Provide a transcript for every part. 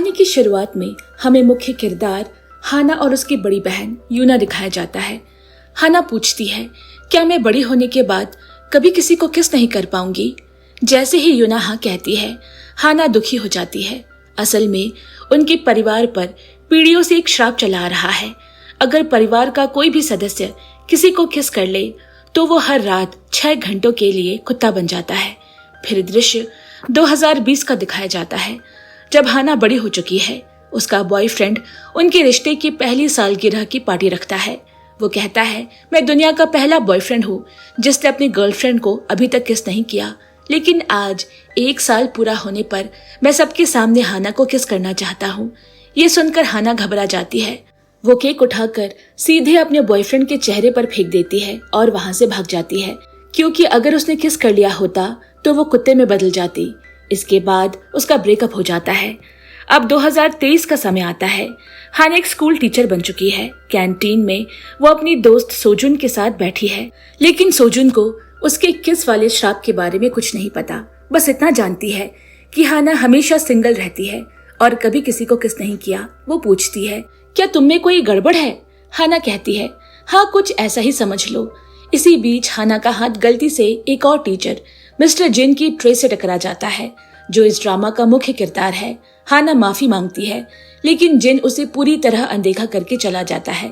कहानी की शुरुआत में हमें मुख्य किरदार हाना और उसकी बड़ी बहन यूना दिखाया जाता है। हाना पूछती है, क्या मैं बड़ी होने के बाद कभी किसी को किस नहीं कर पाऊंगी? जैसे ही यूना हाँ कहती है, हाना दुखी हो जाती है। असल में उनके परिवार पर पीढ़ियों से एक श्राप चला आ रहा है। अगर परिवार का कोई भी सदस्य किसी को किस कर ले तो वो हर रात 6 घंटों के लिए कुत्ता बन जाता है। फिर दृश्य 2020 का दिखाया जाता है, जब हाना बड़ी हो चुकी है। उसका बॉयफ्रेंड उनके रिश्ते की पहली सालगिरह की पार्टी रखता है। वो कहता है, मैं दुनिया का पहला बॉयफ्रेंड हूँ जिसने अपनी गर्लफ्रेंड को अभी तक किस नहीं किया, लेकिन आज 1 साल पूरा होने पर मैं सबके सामने हाना को किस करना चाहता हूँ। ये सुनकर हाना घबरा जाती है। वो केक उठाकर सीधे अपने बॉयफ्रेंड के चेहरे पर फेंक देती है और वहां से भाग जाती है, क्योंकि अगर उसने किस कर लिया होता तो वो कुत्ते में बदल जाती। इसके बाद उसका ब्रेकअप हो जाता है। अब 2023 का समय आता है। हाना एक स्कूल टीचर बन चुकी है। कैंटीन में वो अपनी दोस्त सोजुन के साथ बैठी है, लेकिन सोजुन को उसके किस वाले श्राप के बारे में कुछ नहीं पता। बस इतना जानती है कि हाना हमेशा सिंगल रहती है और कभी किसी को किस नहीं किया। वो पूछती है, क्या तुम में कोई गड़बड़ है? हाना कहती है, हाँ कुछ ऐसा ही समझ लो। इसी बीच हाना का हाथ गलती से एक और टीचर मिस्टर जिन की ट्रे से टकरा जाता है, जो इस ड्रामा का मुख्य किरदार है। हाना माफी मांगती है, लेकिन जिन उसे पूरी तरह अनदेखा करके चला जाता है।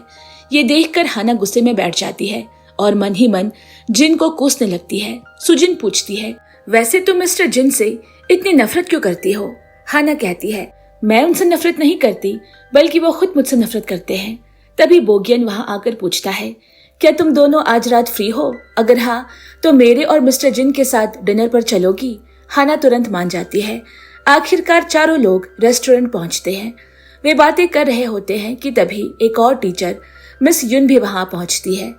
ये देखकर हाना गुस्से में बैठ जाती है और मन ही मन जिन को कोसने लगती है। सुजिन पूछती है, वैसे तुम मिस्टर जिन से इतनी नफरत क्यों करती हो? हाना कहती है, मैं उनसे नफरत नहीं करती, बल्कि वो खुद मुझसे नफरत करते हैं। तभी बोगियन वहां आकर पूछता है, क्या तुम दोनों आज रात फ्री हो? अगर हाँ तो मेरे और मिस्टर जिन के साथ डिनर पर चलोगी? हाना तुरंत मान जाती है। आखिरकार चारों लोग रेस्टोरेंट पहुंचते हैं। वे बातें कर रहे होते हैं कि तभी एक और टीचर मिस युन भी वहां पहुंचती है।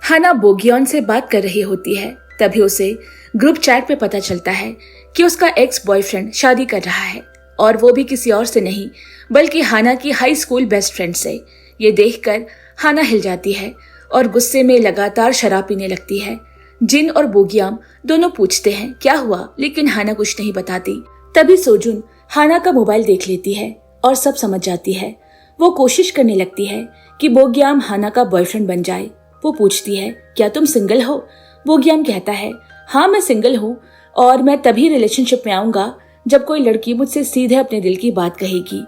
हाना बोगियन से बात कर रही होती है। तभी उसे ग्रुप चैट पे पता चलता है कि उसका एक्स बॉयफ्रेंड शादी कर रहा है, और वो भी किसी और से नहीं बल्कि हाना की हाई स्कूल बेस्ट फ्रेंड से। ये देखकर हाना हिल जाती है और गुस्से में लगातार शराब पीने लगती है। जिन और बोगियाम दोनों पूछते हैं क्या हुआ, लेकिन हाना कुछ नहीं बताती। तभी सोजुन हाना का मोबाइल देख लेती है और सब समझ जाती है। वो कोशिश करने लगती है कि बोगियाम हाना का बॉयफ्रेंड बन जाए। वो पूछती है, क्या तुम सिंगल हो? बोगियाम कहता है, हाँ मैं सिंगल हूँ, और मैं तभी रिलेशनशिप में आऊंगा जब कोई लड़की मुझसे सीधे अपने दिल की बात कहेगी।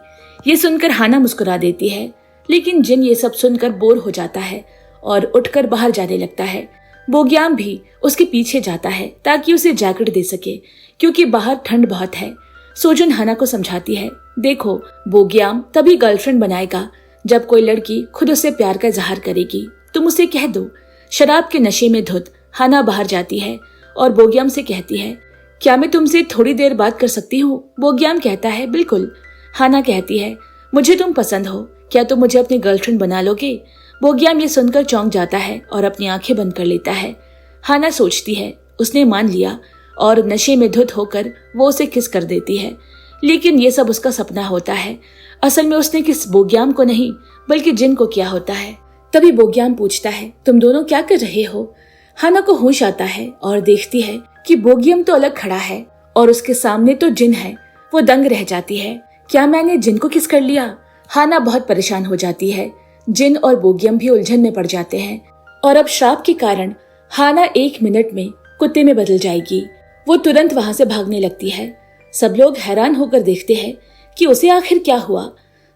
ये सुनकर हाना मुस्कुरा देती है, लेकिन जिन ये सब सुनकर बोर हो जाता है और उठकर बाहर जाने लगता है। बोगियाम भी उसके पीछे जाता है ताकि उसे जैकेट दे सके, क्योंकि बाहर ठंड बहुत है। सोजुन हाना को समझाती है, देखो बोगियाम तभी गर्लफ्रेंड बनाएगा जब कोई लड़की खुद उससे प्यार का इजहार करेगी। तुम उसे कह दो। शराब के नशे में धुत हाना बाहर जाती है और बोगियाम से कहती है, क्या मैं तुमसे थोड़ी देर बात कर सकती हूँ? बोगियाम कहता है, बिल्कुल। हाना कहती है, मुझे तुम पसंद हो, क्या तुम मुझे अपनी गर्लफ्रेंड बना लोगे? बोगियाम ये सुनकर चौंक जाता है और अपनी आंखें बंद कर लेता है। हाना सोचती है उसने मान लिया और नशे में धुत होकर वो उसे किस कर देती है, लेकिन ये सब उसका सपना होता है। असल में उसने किस बोगियाम को नहीं बल्कि जिन को किया होता है। तभी बोगियाम पूछता है, तुम दोनों क्या कर रहे हो? हाना को होश आता है और देखती है कि बोगियाम तो अलग खड़ा है और उसके सामने तो जिन है। वो दंग रह जाती है, क्या मैंने जिन को किस कर लिया? हाना बहुत परेशान हो जाती है। जिन और बोगियम भी उलझन में पड़ जाते हैं और अब श्राप के कारण हाना 1 मिनट में कुत्ते में बदल जाएगी। वो तुरंत वहां से भागने लगती है। सब लोग हैरान होकर देखते हैं कि उसे आखिर क्या हुआ।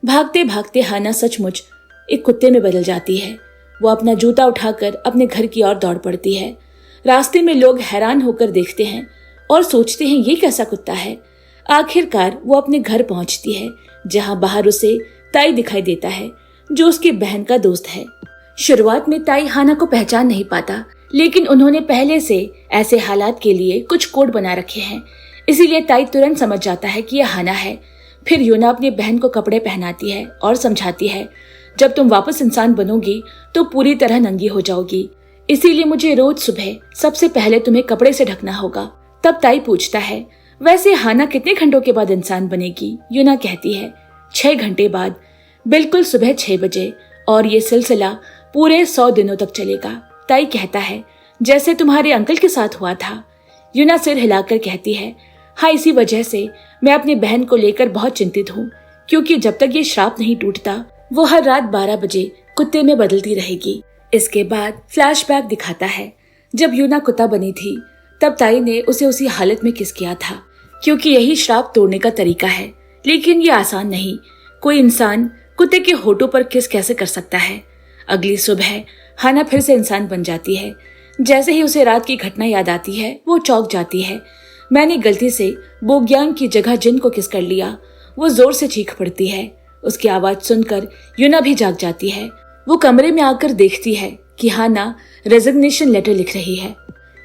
भागते भागते हाना सचमुच एक कुत्ते में बदल जाती है। वो अपना जूता उठाकर अपने घर की ओर दौड़ पड़ती है। रास्ते में लोग हैरान होकर देखते हैं और सोचते हैं ये कैसा कुत्ता है। आखिरकार वो अपने घर पहुंचती है, जहां बाहर उसे ताई दिखाई देता है, जो उसकी बहन का दोस्त है। शुरुआत में ताई हाना को पहचान नहीं पाता, लेकिन उन्होंने पहले से ऐसे हालात के लिए कुछ कोड बना रखे हैं, इसीलिए ताई तुरंत समझ जाता है कि यह हाना है। फिर यूना अपनी बहन को कपड़े पहनाती है और समझाती है, जब तुम वापस इंसान बनोगी तो पूरी तरह नंगी हो जाओगी, इसीलिए मुझे रोज सुबह सबसे पहले तुम्हें कपड़े से ढकना होगा। तब ताई पूछता है, वैसे हाना कितने घंटों के बाद इंसान बनेगी? यूना कहती है, 6 घंटे बाद, बिल्कुल सुबह 6 बजे, और ये सिलसिला पूरे 100 दिनों तक चलेगा। ताई कहता है, जैसे तुम्हारे अंकल के साथ हुआ था। यूना सिर हिलाकर कहती है, हाँ इसी वजह से मैं अपनी बहन को लेकर बहुत चिंतित हूँ। क्योंकि जब तक ये श्राप नहीं टूटता वो हर रात 12 बजे कुत्ते में बदलती रहेगी। इसके बाद फ्लैशबैक दिखाता है जब यूना कुत्ता बनी थी तब ताई ने उसे उसी हालत में किस किया था, क्योंकि यही श्राप तोड़ने का तरीका है। लेकिन ये आसान नहीं, कोई इंसान कुत्ते के होठों पर किस कैसे कर सकता है। अगली सुबह हाना फिर से इंसान बन जाती है। जैसे ही उसे रात की घटना याद आती है वो चौंक जाती है। मैंने गलती से बोग्यांग की जगह जिन को किस कर लिया। वो जोर से चीख पड़ती है। उसकी आवाज सुनकर यूना भी जाग जाती है। वो कमरे में आकर देखती है कि हाना रेजिग्नेशन लेटर लिख रही है।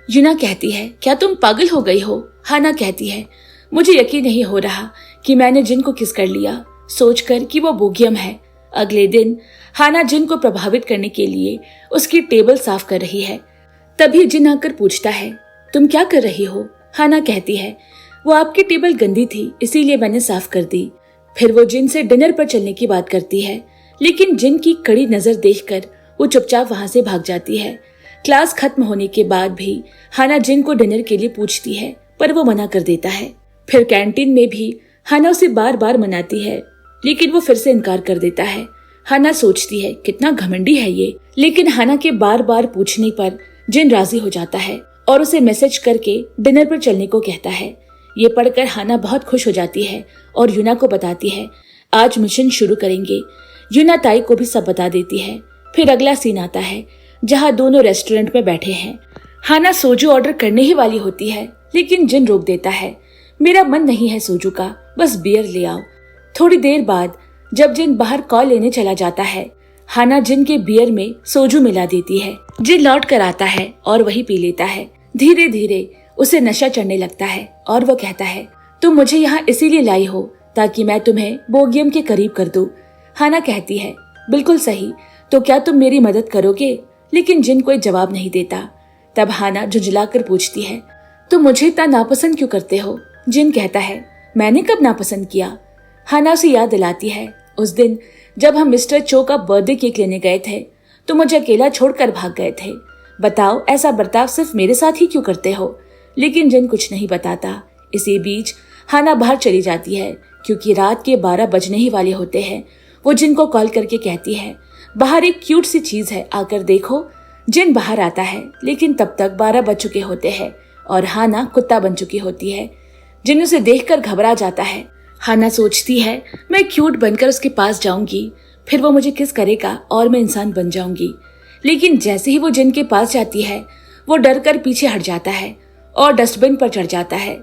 यूना कहती है, क्या तुम पागल हो गई हो? हाना कहती है, मुझे यकीन नहीं हो रहा कि मैंने जिन को किस कर लिया, सोचकर कि वो बोगियम है। अगले दिन हाना जिन को प्रभावित करने के लिए उसकी टेबल साफ कर रही है। तभी जिन आकर पूछता है, तुम क्या कर रही हो? हाना कहती है, वो आपकी टेबल गंदी थी इसीलिए मैंने साफ कर दी। फिर वो जिन से डिनर पर चलने की बात करती है, लेकिन जिन की कड़ी नजर देखकर वो चुपचाप वहां से भाग जाती है। क्लास खत्म होने के बाद भी हाना जिन को डिनर के लिए पूछती है, पर वो मना कर देता है। फिर कैंटीन में भी हाना उसे बार बार मनाती है, लेकिन वो फिर से इनकार कर देता है। हाना सोचती है कितना घमंडी है ये, लेकिन हाना के बार बार पूछने पर जिन राजी हो जाता है और उसे मैसेज करके डिनर पर चलने को कहता है। ये पढ़कर हाना बहुत खुश हो जाती है और यूना को बताती है, आज मिशन शुरू करेंगे। यूना ताई को भी सब बता देती है। फिर अगला सीन आता है जहाँ दोनों रेस्टोरेंट में बैठे हैं। हाना सोजू ऑर्डर करने ही वाली होती है, लेकिन जिन रोक देता है। मेरा मन नहीं है सोजू का, बस बियर ले आओ। थोड़ी देर बाद जब जिन बाहर कॉल लेने चला जाता है, हाना जिन के बियर में सोजू मिला देती है। जिन लौट कर आता है और वही पी लेता है। धीरे धीरे उसे नशा चढ़ने लगता है और वो कहता है, तुम मुझे यहाँ इसीलिए लाई हो ताकि मैं तुम्हें बोगियम के करीब कर दूं। हाना कहती है, बिल्कुल सही, तो क्या तुम मेरी मदद करोगे? लेकिन जिन कोई जवाब नहीं देता। तब हाना झुंझलाकर पूछती है, तुम मुझे इतना नापसंद क्यों करते हो? जिन कहता है, मैंने कब नापसंद किया? हाना उसे याद दिलाती है, उस दिन जब हम मिस्टर चो का बर्थडे केक लेने गए थे तो मुझे अकेला छोड़कर भाग गए थे। बताओ ऐसा बर्ताव सिर्फ मेरे साथ ही क्यों करते हो? लेकिन जिन कुछ नहीं बताता। इसी बीच हाना बाहर चली जाती है, क्योंकि रात के 12 बजने ही वाले होते हैं। वो जिन को कॉल करके कहती है, बाहर एक क्यूट सी चीज है, आकर देखो। जिन बाहर आता है, लेकिन तब तक 12 बज चुके होते हैं और हाना कुत्ता बन चुकी होती है। जिन उसे देखकर घबरा जाता है। हाना सोचती है, मैं क्यूट बनकर उसके पास जाऊंगी, फिर वो मुझे किस करेगा और मैं इंसान बन जाऊंगी। लेकिन जैसे ही वो जिन के पास जाती है, वो डर कर पीछे हट जाता है और डस्टबिन पर चढ़ जाता है।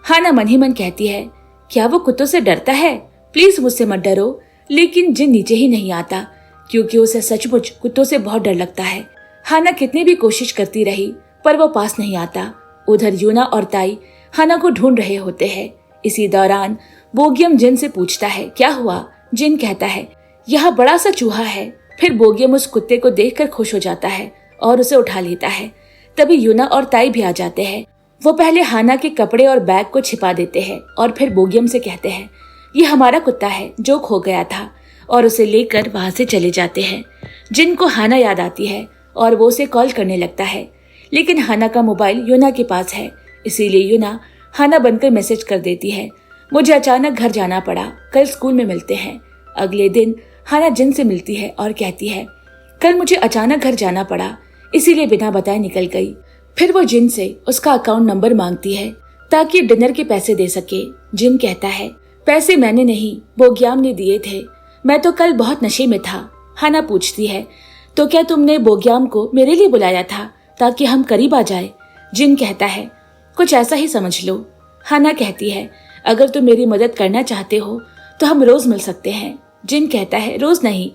हाना मन ही मन कहती है, क्या वो कुत्तों से डरता है? प्लीज मुझसे मत डरो। लेकिन जिन नीचे ही नहीं आता, क्योंकि उसे सचमुच कुत्तों से बहुत डर लगता है। हाना कितनी भी कोशिश करती रही पर वो पास नहीं आता। उधर यूना और ताई हाना को ढूंढ रहे होते हैं। इसी दौरान बोगियम जिन से पूछता है, क्या हुआ? जिन कहता है, यहाँ बड़ा सा चूहा है। फिर बोगियम उस कुत्ते को देखकर खुश हो जाता है और उसे उठा लेता है। तभी यूना और ताई भी आ जाते हैं। वो पहले हाना के कपड़े और बैग को छिपा देते हैं और फिर बोगियम से कहते हैं, ये हमारा कुत्ता है जो खो गया था, और उसे लेकर वहां से चले जाते हैं। जिन को हाना याद आती है और वो उसे कॉल करने लगता है, लेकिन हाना का मोबाइल यूना के पास है। इसीलिए यूना हाना बनकर मैसेज कर देती है, मुझे अचानक घर जाना पड़ा, कल स्कूल में मिलते हैं। अगले दिन हाना जिन से मिलती है और कहती है, कल मुझे अचानक घर जाना पड़ा, इसीलिए बिना बताए निकल गई। फिर वो जिन से उसका अकाउंट नंबर मांगती है ताकि डिनर के पैसे दे सके। जिन कहता है, पैसे मैंने नहीं, बोग्याम ने दिए थे, मैं तो कल बहुत नशे में था। हाना पूछती है, तो क्या तुमने बोग्याम को मेरे लिए बुलाया था ताकि हम करीब आ जाए? जिन कहता है, कुछ ऐसा ही समझ लो। हाना कहती है, अगर तुम मेरी मदद करना चाहते हो तो हम रोज मिल सकते हैं। जिन कहता है, रोज नहीं,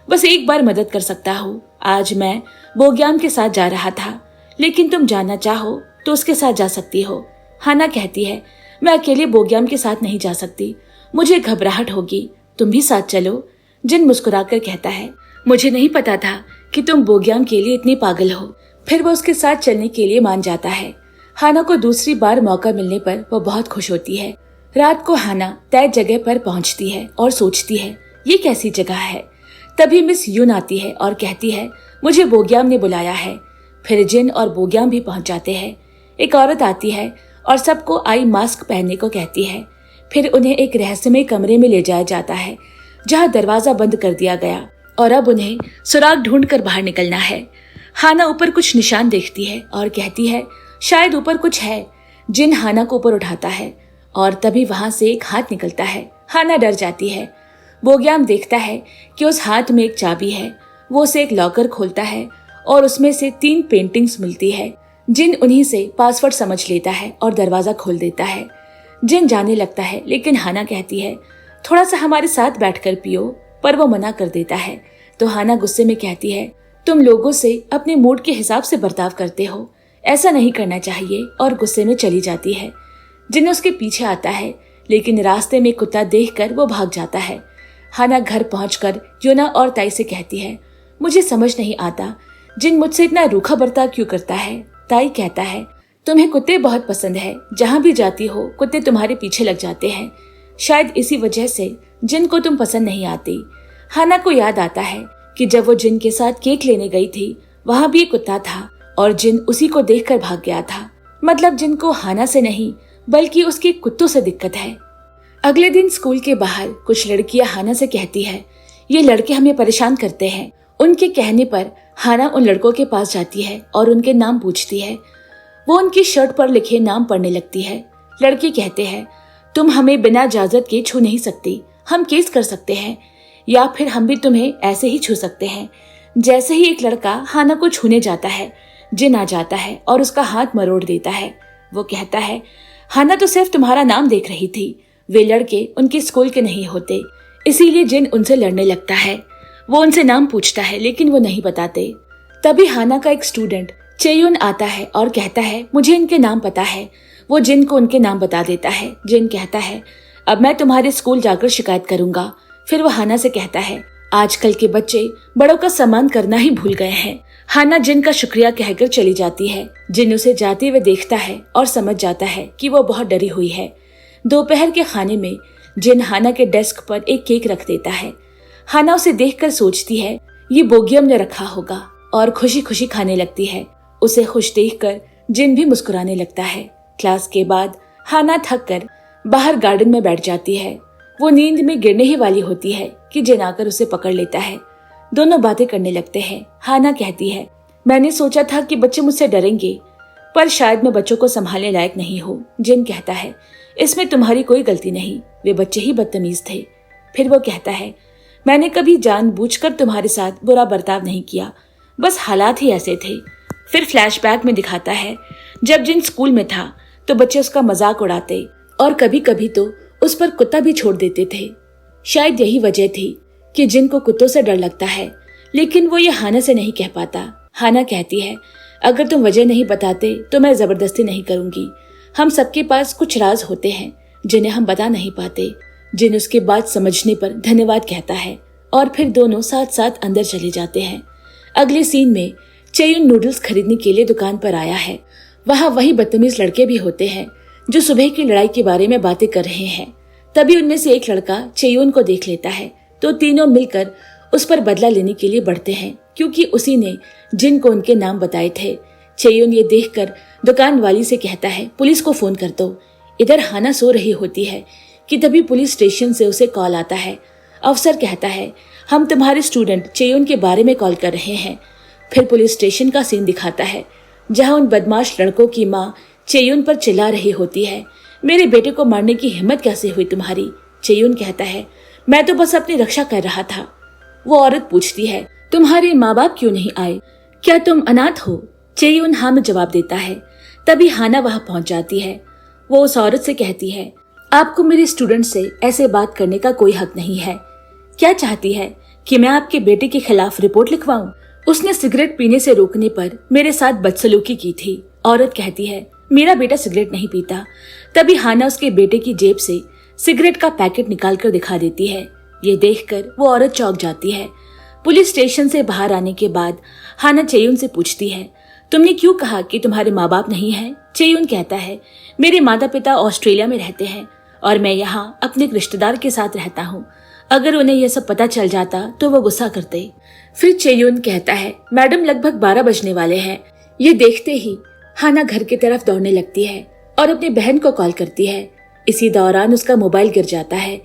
बस एक बार मदद कर सकता हूँ। आज मैं बोग्याम के साथ जा रहा था, लेकिन तुम जाना चाहो तो उसके साथ जा सकती हो। हाना कहती है, मैं अकेले बोग्याम के साथ नहीं जा सकती, मुझे घबराहट होगी, तुम भी साथ चलो। जिन मुस्कुराकर कहता है, मुझे नहीं पता था कि तुम बोग्याम के लिए इतनी पागल हो। फिर वो उसके साथ चलने के लिए मान जाता है। हाना को दूसरी बार मौका मिलने पर वो बहुत खुश होती है। रात को हाना तय जगह पर पहुंचती है और सोचती है, ये कैसी जगह है। तभी मिस यून आती है और कहती है, मुझे बोग्याम ने बुलाया है। फिर जिन और बोग्याम भी पहुंच जाते हैं। एक औरत आती है और सबको आई मास्क पहनने को कहती है। फिर उन्हें एक रहस्यमय कमरे में ले जाया जाता है जहाँ दरवाजा बंद कर दिया गया और अब उन्हें सुराग ढूंढकर बाहर निकलना है। हाना ऊपर कुछ निशान देखती है और कहती है शायद ऊपर कुछ है। जिन हाना को ऊपर उठाता है और तभी वहां से एक हाथ निकलता है। हाना डर जाती है। बोग्याम देखता है कि उस हाथ में एक चाबी है। वो उसे एक लॉकर खोलता है और उसमें से 3 पेंटिंग्स मिलती है। जिन उन्हीं से पासवर्ड समझ लेता है और दरवाजा खोल देता है। जिन जाने लगता है लेकिन हाना कहती है थोड़ा सा हमारे साथ बैठकर पियो, पर वो मना कर देता है। तो हाना गुस्से में कहती है तुम लोगों से अपने मूड के हिसाब से बर्ताव करते हो, ऐसा नहीं करना चाहिए, और गुस्से में चली जाती है। जिन उसके पीछे आता है लेकिन रास्ते में कुत्ता देखकर वो भाग जाता है। हाना घर पहुंचकर यूना और ताई से कहती है मुझे समझ नहीं आता जिन मुझसे इतना रूखा बर्ताव क्यों करता है। ताई कहता है तुम्हें कुत्ते बहुत पसंद है, जहाँ भी जाती हो कुत्ते तुम्हारे पीछे लग जाते हैं, शायद इसी वजह से जिन को तुम पसंद नहीं आती। हाना को याद आता है कि जब वो जिन के साथ केक लेने गई थी वहाँ भी एक कुत्ता था और जिन उसी को देखकर भाग गया था। मतलब जिन को हाना से नहीं बल्कि उसके कुत्तों से दिक्कत है। अगले दिन स्कूल के बाहर कुछ लड़कियां हाना से कहती है ये लड़के हमें परेशान करते हैं। उनके कहने पर हाना उन लड़कों के पास जाती है और उनके नाम पूछती है। वो उनकी शर्ट पर लिखे नाम पढ़ने लगती है। लड़के कहते हैं तुम हमें बिना इजाजत के छू नहीं सकती, हम केस कर सकते हैं या फिर हम भी तुम्हें ऐसे ही छू सकते हैं। जैसे ही एक लड़का हाना को छूने जाता है जिन आ जाता है और उसका हाथ मरोड़ देता है। वो कहता है हाना तो सिर्फ तुम्हारा नाम देख रही थी, वे लड़के उनके स्कूल के नहीं होते, इसीलिए जिन उनसे लड़ने लगता है। वो उनसे नाम पूछता है लेकिन वो नहीं बताते। तभी हाना का एक स्टूडेंट चेयुन आता है और कहता है मुझे इनके नाम पता है। वो जिन को उनके नाम बता देता है। जिन कहता है अब मैं तुम्हारे स्कूल जाकर शिकायत करूंगा। फिर वो हाना से कहता है आजकल के बच्चे बड़ों का सम्मान करना ही भूल गए हैं। हाना जिन का शुक्रिया कहकर चली जाती है। जिन उसे जाते हुए देखता है और समझ जाता है कि वो बहुत डरी हुई है। दोपहर के खाने में जिन हाना के डेस्क पर एक केक रख देता है। हाना उसे देखकर सोचती है ये बोगियम ने रखा होगा और खुशी खुशी खाने लगती है। उसे खुश देखकर जिन भी मुस्कुराने लगता है। क्लास के बाद हाना थक कर बाहर गार्डन में बैठ जाती है। वो नींद में गिरने ही वाली होती है कि जिन आकर उसे पकड़ लेता है। दोनों बातें करने लगते हैं। हाना कहती है मैंने सोचा था कि बच्चे मुझसे डरेंगे, पर शायद मैं बच्चों को संभालने लायक नहीं हूँ। जिन कहता है इसमें तुम्हारी कोई गलती नहीं, वे बच्चे ही बदतमीज थे। फिर वो कहता है मैंने कभी जानबूझकर तुम्हारे साथ बुरा बर्ताव नहीं किया, बस हालात ही ऐसे थे। फिर फ्लैशबैक में दिखाता है जब जिन स्कूल में था तो बच्चे उसका मजाक उड़ाते और कभी कभी तो उस पर कुत्ता भी छोड़ देते थे। शायद यही वजह थी कि जिन को कुत्तों से डर लगता है, लेकिन वो ये हाना से नहीं कह पाता। हाना कहती है अगर तुम वजह नहीं बताते तो मैं जबरदस्ती नहीं करूंगी। हम सबके पास कुछ राज होते हैं जिन्हें हम बता नहीं पाते। जिन उसके बात समझने पर धन्यवाद कहता है और फिर दोनों साथ साथ अंदर चले जाते हैं। अगले सीन में चेयुन नूडल्स खरीदने के लिए दुकान पर आया है। वहाँ वही बदतमीज लड़के भी होते हैं जो सुबह की लड़ाई के बारे में बातें कर रहे हैं। तभी उनमें से एक लड़का चेयुन को देख लेता है तो तीनों मिलकर उस पर बदला लेने के लिए बढ़ते हैं, क्योंकि उसी ने जिन को उनके नाम बताए थे। चेयुन ये देखकर दुकान वाली से कहता है पुलिस को फोन कर दो। इधर हाना सो रही होती है कि तभी पुलिस स्टेशन से उसे कॉल आता है। अफसर कहता है हम तुम्हारे स्टूडेंट चेयुन के बारे में कॉल कर रहे हैं। फिर पुलिस स्टेशन का सीन दिखाता है जहां उन बदमाश लड़कों की माँ चेयुन पर चिल्ला रही होती है मेरे बेटे को मारने की हिम्मत कैसे हुई तुम्हारी। चेयुन कहता है मैं तो बस अपनी रक्षा कर रहा था। वो औरत पूछती है तुम्हारे माँ बाप क्यों नहीं आए, क्या तुम अनाथ हो। चेयुन हाँ में जवाब देता है। तभी हाना वहां पहुंच जाती है। वो उस औरत से कहती है आपको मेरे स्टूडेंट से ऐसे बात करने का कोई हक नहीं है। क्या चाहती है कि मैं आपके बेटे के खिलाफ रिपोर्ट लिखवाऊं? उसने सिगरेट पीने से रोकने पर मेरे साथ बदसलूकी की थी। औरत कहती है मेरा बेटा सिगरेट नहीं पीता। तभी हाना उसके बेटे की जेब से सिगरेट का पैकेट निकालकर दिखा देती है। ये देखकर वो औरत चौंक जाती है। पुलिस स्टेशन से बाहर आने के बाद हाना चेयुन से पूछती है तुमने क्यों कहा कि तुम्हारे माँ बाप नहीं हैं? चेयुन कहता है मेरे माता पिता ऑस्ट्रेलिया में रहते हैं और मैं यहाँ अपने एक रिश्तेदार के साथ रहता हूँ। अगर उन्हें यह सब पता चल जाता तो वो गुस्सा करते। फिर चेयुन कहता है मैडम लगभग 12 बजने वाले हैं। ये देखते ही हाना घर की तरफ दौड़ने लगती है और अपनी बहन को कॉल करती है। इसी दौरान उसका मोबाइल गिर जाता है।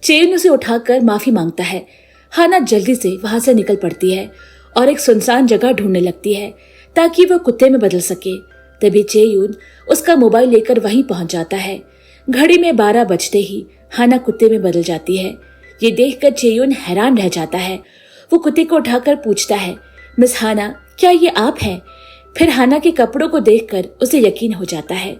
चेयुन उसे उठाकर माफी मांगता है। हाना जल्दी से वहां से निकल पड़ती है और एक सुनसान जगह ढूंढने लगती है ताकि वह कुत्ते में बदल सके। तभी चेयुन उसका मोबाइल लेकर वहीं पहुंच जाता है। घड़ी में 12 बजते ही हाना कुत्ते में बदल जाती है। ये देखकर चेयुन हैरान रह जाता है। वो कुत्ते को उठाकर पूछता है, मिस हाना, क्या ये आप हैं? फिर हाना के कपड़ों को देखकर उसे यकीन हो जाता है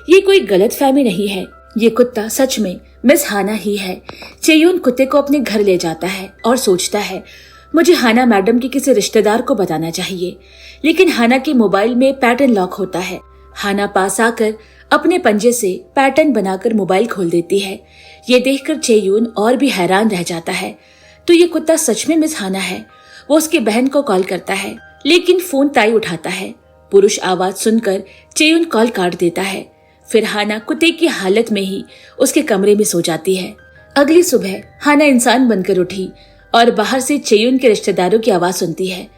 ये कोई गलतफहमी नहीं है, ये कुत्ता सच में मिस हाना ही है। चेयुन कुत्ते को अपने घर ले जाता है और सोचता है मुझे हाना मैडम के किसी रिश्तेदार को बताना चाहिए। लेकिन हाना के मोबाइल में पैटर्न लॉक होता है। हाना पास आकर अपने पंजे से पैटर्न बनाकर मोबाइल खोल देती है। ये देखकर चेयुन और भी हैरान रह जाता है। तो ये कुत्ता सच में मिस हाना है। वो उसकी बहन को कॉल करता है लेकिन फोन ताई उठाता है। पुरुष आवाज सुनकर चेयुन कॉल काट देता है। फिर हाना कुत्ते की हालत में ही उसके कमरे में सो जाती है। अगली सुबह हाना इंसान बनकर उठी और बाहर से चेयुन के रिश्तेदारों की आवाज सुनती है।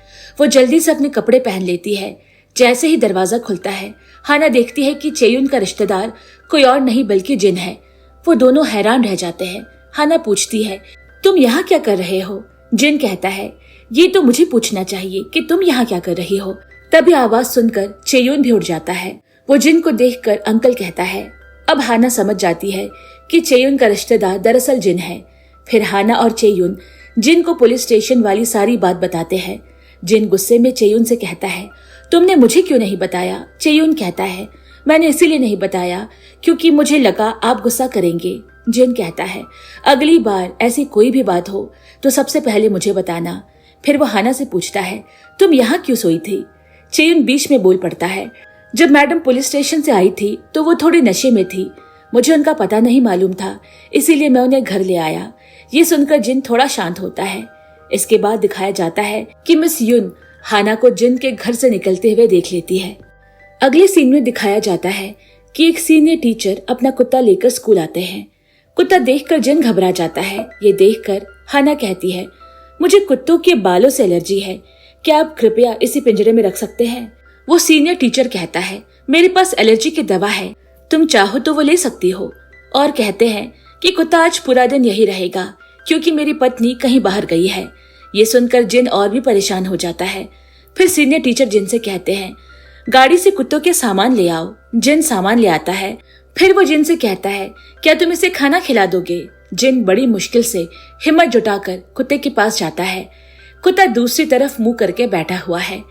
वो जल्दी से अपने कपड़े पहन लेती है। जैसे ही दरवाजा खुलता है हाना देखती है कि चेयुन का रिश्तेदार कोई और नहीं बल्कि जिन है। वो दोनों हैरान रह जाते हैं। हाना पूछती है, तुम यहाँ क्या कर रहे हो? जिन कहता है, ये तो मुझे पूछना चाहिए कि तुम यहाँ क्या कर रही हो। तभी आवाज सुनकर चेयुन भी उठ जाता है। वो जिन को देखकर अंकल कहता है। अब हाना समझ जाती है कि चेयुन का रिश्तेदार दरअसल जिन है। फिर हाना और चेयुन जिन को पुलिस स्टेशन वाली सारी बात बताते हैं। जिन गुस्से में चेयुन से कहता है, तुमने मुझे क्यों नहीं बताया? चेयुन कहता है, मैंने इसीलिए नहीं बताया क्योंकि मुझे लगा आप गुस्सा करेंगे। जिन कहता है, अगली बार ऐसी कोई भी बात हो तो सबसे पहले मुझे बताना। फिर वो हाना से पूछता है, तुम यहाँ क्यों सोई थी? चेयुन बीच में बोल पड़ता है, जब मैडम पुलिस स्टेशन से आई थी तो वो थोड़ी नशे में थी। मुझे उनका पता नहीं मालूम था, इसीलिए मैं उन्हें घर ले आया। ये सुनकर जिन थोड़ा शांत होता है। इसके बाद दिखाया जाता है कि मिस युन हाना को जिन के घर से निकलते हुए देख लेती है। अगले सीन में दिखाया जाता है कि एक सीनियर टीचर अपना कुत्ता लेकर स्कूल आते हैं। कुत्ता देखकर जिन घबरा जाता है। ये देखकर हाना कहती है, मुझे कुत्तों के बालों से एलर्जी है, क्या आप कृपया इसी पिंजरे में रख सकते हैं? वो सीनियर टीचर कहता है, मेरे पास एलर्जी की दवा है, तुम चाहो तो वो ले सकती हो। और कहते हैं कि कुत्ता आज पूरा दिन यही रहेगा क्योंकि मेरी पत्नी कहीं बाहर गई है। ये सुनकर जिन और भी परेशान हो जाता है। फिर सीनियर टीचर जिन से कहते हैं, गाड़ी से कुत्तों के सामान ले आओ। जिन सामान ले आता है। फिर वो जिन से कहता है, क्या तुम इसे खाना खिला दोगे? जिन बड़ी मुश्किल से हिम्मत जुटाकर कुत्ते के पास जाता है। कुत्ता दूसरी तरफ मुंह करके बैठा हुआ है।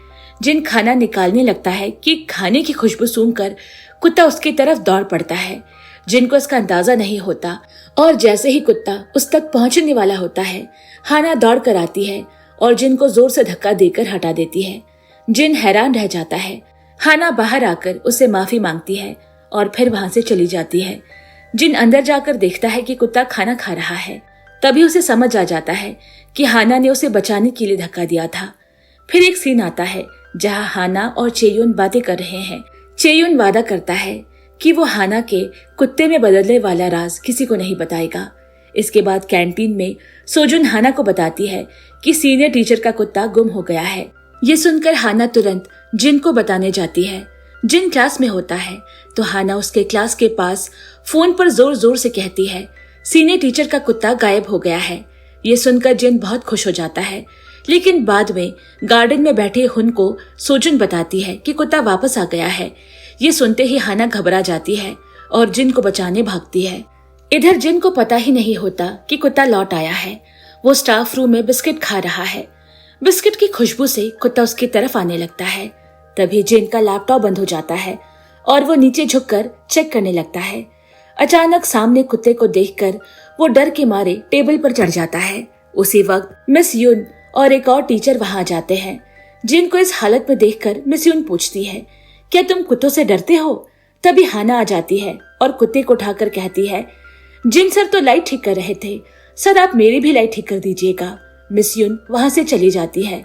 जिन खाना निकालने लगता है कि खाने की खुशबू सूंघकर कुत्ता उसकी तरफ दौड़ पड़ता है। जिनको इसका अंदाजा नहीं होता और जैसे ही कुत्ता उस तक पहुंचने वाला होता है हाना दौड़ कर आती है और जिन को जोर से धक्का देकर हटा देती है। जिन हैरान रह जाता है। हाना बाहर आकर उससे माफी मांगती है और फिर वहां से चली जाती है। जिन अंदर जाकर देखता है कि कुत्ता खाना खा रहा है। तभी उसे समझ आ जाता है कि हाना ने उसे बचाने के लिए धक्का दिया था। फिर एक सीन आता है जहां हाना और चेयुन बातें कर रहे हैं। चेयुन वादा करता है कि वो हाना के कुत्ते में बदलने वाला राज किसी को नहीं बताएगा। इसके बाद कैंटीन में सोजुन हाना को बताती है कि सीनियर टीचर का कुत्ता गुम हो गया है। ये सुनकर हाना तुरंत जिन को बताने जाती है। जिन क्लास में होता है तो हाना उसके क्लास के पास फोन पर जोर जोर से कहती है, सीनियर टीचर का कुत्ता गायब हो गया है। ये सुनकर जिन बहुत खुश हो जाता है। लेकिन बाद में गार्डन में बैठे हुन को सोजुन बताती है कि कुत्ता वापस आ गया है। ये सुनते ही हाना घबरा जाती है और जिन को बचाने भागती है। इधर जिन को पता ही नहीं होता कि कुत्ता लौट आया है। वो स्टाफ रूम में बिस्किट खा रहा है। बिस्किट की खुशबू से कुत्ता उसकी तरफ आने लगता है। तभी जिन का लैपटॉप बंद हो जाता है और वो नीचे झुककर चेक करने लगता है। अचानक सामने कुत्ते को देखकर वो डर के मारे टेबल पर चढ़ जाता है। उसी वक्त मिस युन और एक और टीचर वहां जाते हैं। जिन को इस हालत में देखकर मिस युन पूछती है, क्या तुम कुत्तों से डरते हो? तभी हाना आ जाती है और कुत्ते को उठाकर कहती है, जिन सर तो लाइट ठीक कर रहे थे, सर आप मेरी भी लाइट ठीक कर दीजिएगा। मिस युन वहां से चली जाती है।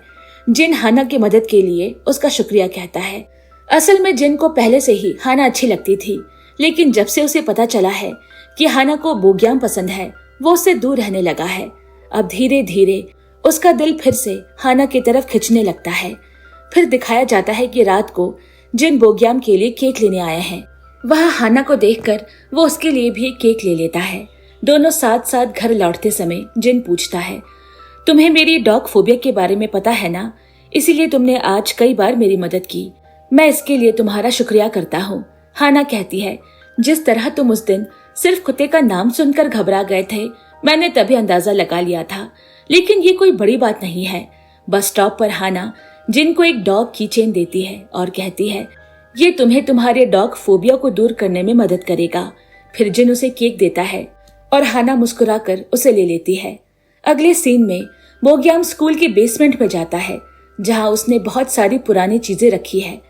जिन हाना की मदद के लिए उसका शुक्रिया कहता है। असल में जिन को पहले से ही हाना अच्छी लगती थी, लेकिन जब से उसे पता चला है कि हाना को बोग्याम पसंद है, वो उससे दूर रहने लगा है। अब धीरे धीरे उसका दिल फिर से हाना की तरफ खिंचने लगता है। फिर दिखाया जाता है कि रात को जिन बोग्याम के लिए केक लेने आए हैं। वह हाना को देखकर वो उसके लिए भी एक केक ले लेता है। दोनों साथ साथ घर लौटते समय जिन पूछता है, तुम्हें मेरी डॉग फोबिया के बारे में पता है ना, इसीलिए तुमने आज कई बार मेरी मदद की। मैं इसके लिए तुम्हारा शुक्रिया करता हूँ। हाना कहती है, जिस तरह तुम उस दिन सिर्फ कुत्ते का नाम सुनकर घबरा गए थे, मैंने तभी अंदाजा लगा लिया था, लेकिन ये कोई बड़ी बात नहीं है। बस स्टॉप पर हाना जिन को एक डॉग की चेन देती है और कहती है, ये तुम्हें तुम्हारे डॉग फोबिया को दूर करने में मदद करेगा। फिर जिन उसे केक देता है और हाना मुस्कुराकर उसे ले लेती है। अगले सीन में बोग्याम स्कूल के बेसमेंट में जाता है, जहां उसने बहुत सारी पुरानी चीजें रखी है।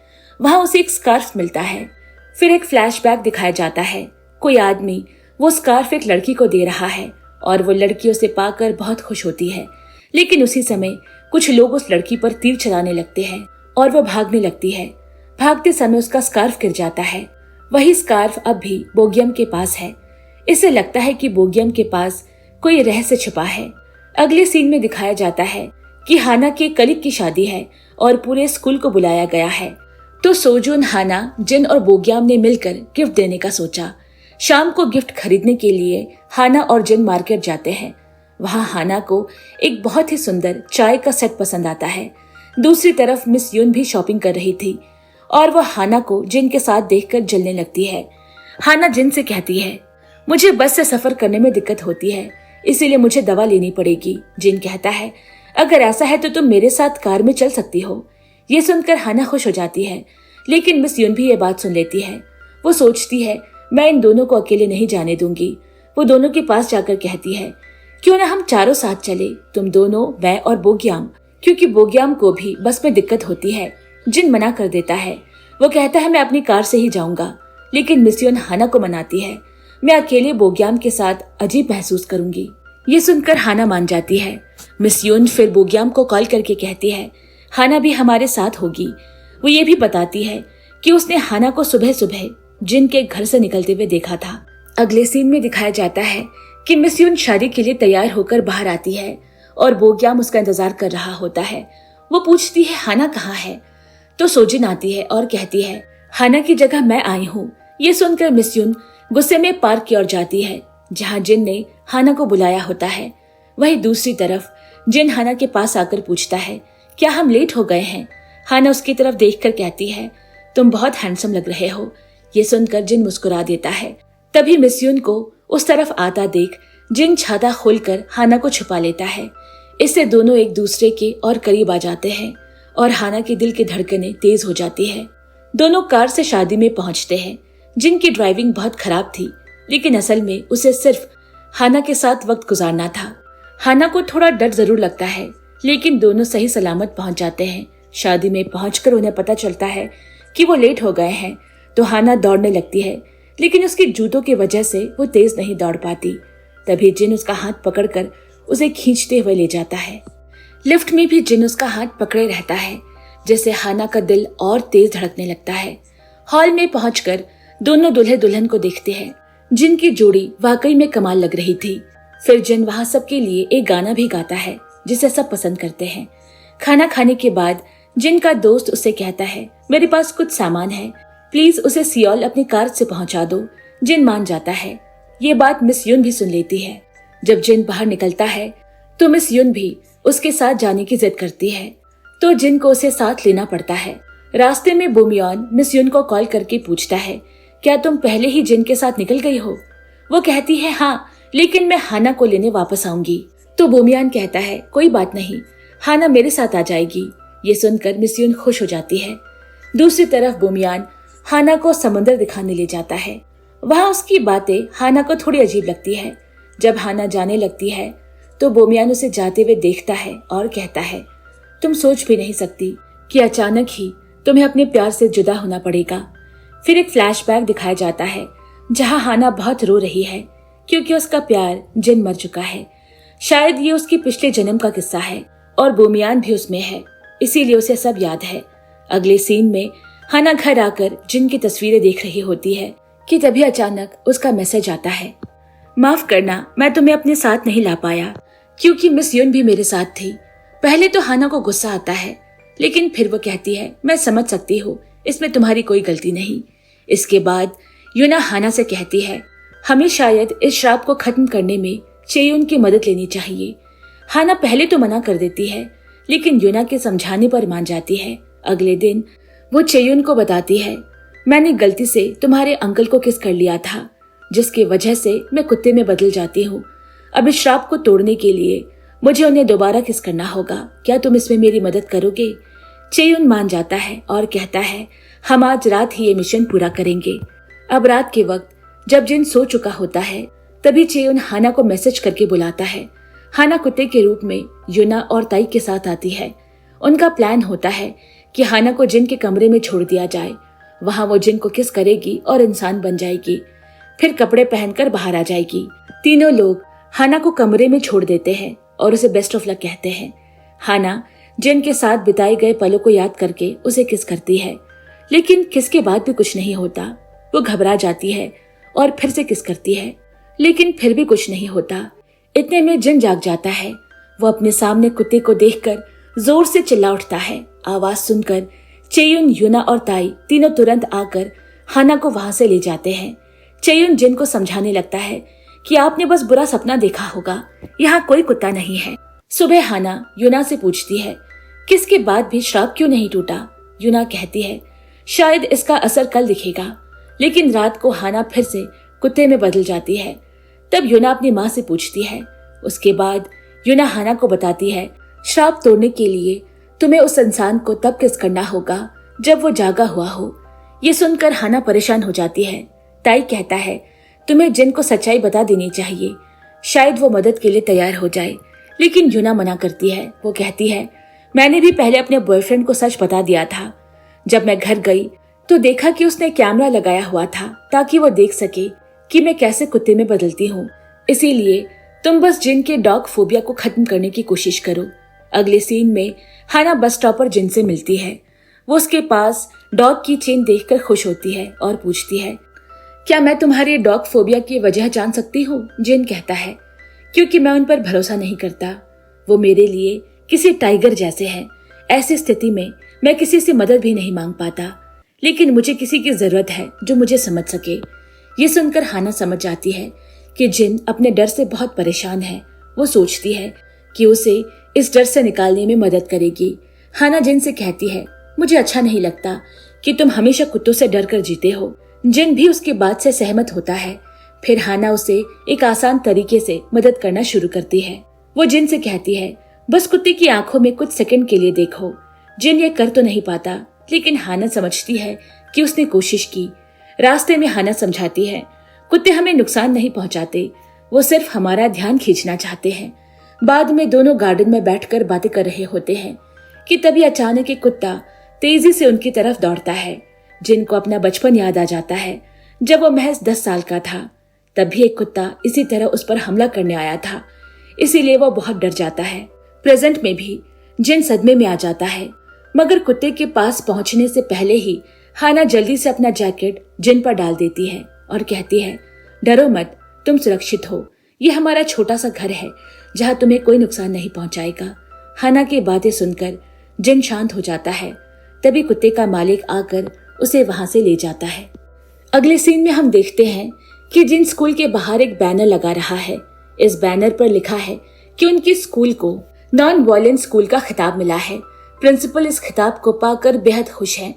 वहां उसे एक स्कार्फ मिलता है। फिर एक फ्लैशबैक दिखाया जाता है। कोई आदमी वो स्कार्फ एक लड़की को दे रहा है और वो लड़की उसे पाकर बहुत खुश होती है, लेकिन उसी समय कुछ लोग उस लड़की पर तीर चलाने लगते हैं और वो भागने लगती है। भागते समय उसका स्कार्फ गिर जाता है। वही स्कार्फ अब भी बोग्यम के पास है। इसे लगता है कि बोग्यम के पास कोई रहस्य छिपा है। अगले सीन में दिखाया जाता है कि हाना के कलीग की शादी है और पूरे स्कूल को बुलाया गया है। तो सोजून, हाना, जिन और बोग्याम ने मिलकर गिफ्ट देने का सोचा। शाम को गिफ्ट खरीदने के लिए हाना और जिन मार्केट जाते हैं। वहां हाना को एक बहुत ही सुंदर चाय का सेट पसंद आता है। दूसरी तरफ मिस यून भी शॉपिंग कर रही थी और वह हाना को जिन के साथ देखकर जलने लगती है। हाना जिन से कहती है, मुझे बस से सफर करने में दिक्कत होती है, इसीलिए मुझे दवा लेनी पड़ेगी। जिन कहता है, अगर ऐसा है तो तुम मेरे साथ कार में चल सकती हो। ये सुनकर हाना खुश हो जाती है, लेकिन मिस यून भी ये बात सुन लेती है। वो सोचती है, मैं इन दोनों को अकेले नहीं जाने दूंगी। वो दोनों के पास जाकर कहती है, क्यों ना हम चारों साथ चले, तुम दोनों, मैं और बोग्याम, क्योंकि बोग्याम को भी बस में दिक्कत होती है। जिन मना कर देता है। वो कहता है, मैं अपनी कार से ही जाऊंगा, लेकिन मिस यून हाना को मनाती है, मैं अकेले बोग्याम के साथ अजीब महसूस करूंगी। ये सुनकर हाना मान जाती है। मिस यून फिर बोग्याम को कॉल करके कहती है, हाना भी हमारे साथ होगी। वो ये भी बताती है कि उसने हाना को सुबह सुबह जिन के घर से निकलते हुए देखा था। अगले सीन में दिखाया जाता है कि मिस यून शादी के लिए तैयार होकर बाहर आती है और बोग्याम उसका इंतजार कर रहा होता है। वो पूछती है, हाना कहाँ है? तो सोजिन आती है और कहती है, हाना की जगह मैं आई हूँ। ये सुनकर मिस यून गुस्से में पार्क की ओर जाती है, जहाँ जिन ने हाना को बुलाया होता है। वहीं दूसरी तरफ जिन हाना के पास आकर पूछता है, क्या हम लेट हो गए हैं? हाना उसकी तरफ देखकर कहती है, तुम बहुत हैंडसम लग रहे हो। ये सुनकर जिन मुस्कुरा देता है। तभी मिस यून को उस तरफ आता देख जिन छाता खोलकर हाना को छुपा लेता है। इससे दोनों एक दूसरे के और करीब आ जाते हैं और हाना की दिल की धड़कनें तेज हो जाती है। दोनों कार से शादी में पहुंचते हैं। जिनकी ड्राइविंग बहुत खराब थी, लेकिन असल में उसे सिर्फ हाना के साथ वक्त गुजारना था। हाना को थोड़ा डर जरूर लगता है, लेकिन दोनों सही सलामत पहुंच जाते हैं। शादी में पहुंचकर उन्हें पता चलता है कि वो लेट हो गए हैं, तो हाना दौड़ने लगती है, लेकिन उसकी जूतों की वजह से वो तेज नहीं दौड़ पाती। तभी जिन उसका हाथ पकड़कर उसे खींचते हुए ले जाता है। लिफ्ट में भी जिन उसका हाथ पकड़े रहता है, जिससे हाना का दिल और तेज धड़कने लगता है। हॉल में पहुंचकर दोनों दूल्हे दुल्हन को देखते हैं, जिनकी जोड़ी वाकई में कमाल लग रही थी। फिर जिन वहां सबके लिए एक गाना भी गाता है, जिसे सब पसंद करते हैं। खाना खाने के बाद जिन का दोस्त उसे कहता है, मेरे पास कुछ सामान है, प्लीज उसे सियोल अपनी कार से पहुंचा दो। जिन मान जाता है। ये बात मिस यून भी सुन लेती है। जब जिन बाहर निकलता है तो मिस यून भी उसके साथ जाने की जिद करती है, तो जिन को उसे साथ लेना पड़ता है। रास्ते में बोमियान मिस यून को कॉल करके पूछता है, क्या तुम पहले ही जिन के साथ निकल गई हो? वो कहती है, हाँ, लेकिन मैं हाना को लेने वापस आऊंगी। तो बोमियान कहता है, कोई बात नहीं, हाना मेरे साथ आ जाएगी। ये सुनकर मिस यून खुश हो जाती है। दूसरी तरफ बोमियान हाना को समुद्र दिखाने ले जाता है। वहां उसकी बातें हाना को थोड़ी अजीब लगती है। जब हाना जाने लगती है तो बोमियान उसे जाते हुए देखता है और कहता है, तुम सोच भी नहीं सकती कि अचानक ही तुम्हें अपने प्यार से जुदा होना पड़ेगा। फिर एक फ्लैशबैक दिखाया जाता है, जहां हाना बहुत रो रही है, क्योंकि उसका प्यार जिन मर चुका है। शायद ये उसकी पिछले जन्म का किस्सा है और बोमियान भी उसमें है, इसीलिए उसे सब याद है। अगले सीन में हाना घर आकर जिन की तस्वीरें देख रही होती है कि तभी अचानक उसका मैसेज आता है, माफ करना, मैं तुम्हें अपने साथ नहीं ला पाया, क्योंकि मिस यून भी मेरे साथ थी। पहले तो हाना को गुस्सा आता है, लेकिन फिर वो कहती है, मैं समझ सकती हूँ, इसमें तुम्हारी कोई गलती नहीं। इसके बाद यूना हाना से कहती है, हमें शायद इस श्राप को खत्म करने में चेयुन की मदद लेनी चाहिए। हाना पहले तो मना कर देती है, लेकिन यूना के समझाने पर मान जाती है। अगले दिन वो चेयुन को बताती है, मैंने गलती से तुम्हारे अंकल को किस कर लिया था, जिसकी वजह से मैं कुत्ते में बदल जाती हूँ। अब इस श्राप को तोड़ने के लिए मुझे उन्हें दोबारा किस करना होगा। क्या तुम इसमें मेरी मदद करोगे? चेयुन मान जाता है और कहता है, हम आज रात ही ये मिशन पूरा करेंगे। अब रात के वक्त जब जिन सो चुका होता है, तभी चेयुन हाना को मैसेज करके बुलाता है। हाना कुत्ते के रूप में यूना और ताई के साथ आती है। उनका प्लान होता है कि हाना को जिन के कमरे में छोड़ दिया जाए। वहां वो जिन को किस करेगी और इंसान बन जाएगी, फिर कपड़े पहनकर बाहर आ जाएगी। तीनों लोग हाना को कमरे में छोड़ देते हैं और उसे बेस्ट ऑफ लक कहते हैं। हाना जिन के साथ बिताए गए पलों को याद करके उसे किस करती है, लेकिन किस के बाद भी कुछ नहीं होता। वो घबरा जाती है और फिर से किस करती है, लेकिन फिर भी कुछ नहीं होता। इतने में जिन जाग जाता है। वो अपने सामने कुत्ते को देखकर जोर से चिल्ला उठता है। आवाज सुनकर चेयुन, यूना और ताई तीनों तुरंत आकर हाना को वहां से ले जाते हैं। चेयुन जिन को समझाने लगता है कि आपने बस बुरा सपना देखा होगा, यहाँ कोई कुत्ता नहीं है। सुबह हाना यूना से पूछती है, किसके बाद भी श्राप क्यों नहीं टूटा? यूना कहती है, शायद इसका असर कल दिखेगा। लेकिन रात को हाना फिर से कुत्ते में बदल जाती है। तब यूना अपनी माँ से पूछती है। उसके बाद यूना हाना को बताती है, श्राप तोड़ने के लिए तुम्हें उस इंसान को तब किस करना होगा जब वो जागा हुआ हो। ये सुनकर हाना परेशान हो जाती है। ताई कहता है, तुम्हें जिन को सच्चाई बता देनी चाहिए, शायद वो मदद के लिए तैयार हो जाए। लेकिन यूना मना करती है। वो कहती है, मैंने भी पहले अपने बॉयफ्रेंड को सच बता दिया था। जब मैं घर गई तो देखा कि उसने कैमरा लगाया हुआ था ताकि वो देख सके कि मैं कैसे कुत्ते में बदलती हूँ। इसीलिए तुम बस जिन के डॉग फोबिया को खत्म करने की कोशिश करो। अगले सीन में हाना बस स्टॉप पर जिन से मिलती है। वो उसके पास डॉग की चेन देखकर खुश होती है और पूछती है, क्या मैं तुम्हारी डॉग फोबिया की वजह जान सकती हूँ? जिन कहता है, क्योंकि मैं उन पर भरोसा नहीं करता। वो मेरे लिए किसी टाइगर जैसे हैं। ऐसी स्थिति में मैं किसी से मदद भी नहीं मांग पाता, लेकिन मुझे किसी की जरूरत है जो मुझे समझ सके। ये सुनकर हाना समझ जाती है कि जिन अपने डर से बहुत परेशान है। वो सोचती है कि उसे इस डर से निकालने में मदद करेगी। हाना जिन से कहती है, मुझे अच्छा नहीं लगता कि तुम हमेशा कुत्तों से डर कर जीते हो। जिन भी उसकी बात से सहमत होता है। फिर हाना उसे एक आसान तरीके से मदद करना शुरू करती है। वो जिन से कहती है, बस कुत्ते की आंखों में कुछ सेकंड के लिए देखो। जिन ये कर तो नहीं पाता, लेकिन हाना समझती है कि उसने कोशिश की। रास्ते में हाना समझाती है, कुत्ते हमें नुकसान नहीं पहुंचाते, वो सिर्फ हमारा ध्यान खींचना चाहते हैं। बाद में दोनों गार्डन में बैठकर बातें कर रहे होते हैं कि तभी अचानक एक कुत्ता तेजी से उनकी तरफ दौड़ता है। जिनको अपना बचपन याद आ जाता है, जब वो महज 10 साल का था। तब भी एक कुत्ता इसी तरह उस पर हमला करने आया था, इसीलिए वो बहुत डर जाता है। प्रेजेंट में भी जिन सदमे में आ जाता है, मगर कुत्ते के पास पहुंचने से पहले ही हाना जल्दी से अपना जैकेट जिन पर डाल देती है और कहती है, डरो मत, तुम सुरक्षित हो। ये हमारा छोटा सा घर है जहाँ तुम्हें कोई नुकसान नहीं पहुंचाएगा। हाना की बातें सुनकर जिन शांत हो जाता है। तभी कुत्ते का मालिक आकर उसे वहां से ले जाता है। अगले सीन में हम देखते हैं कि जिन स्कूल के बाहर एक बैनर लगा रहा है। इस बैनर पर लिखा है कि उनकी स्कूल को नॉन वायलेंट स्कूल का खिताब मिला है। प्रिंसिपल इस खिताब को पाकर बेहद खुश हैं।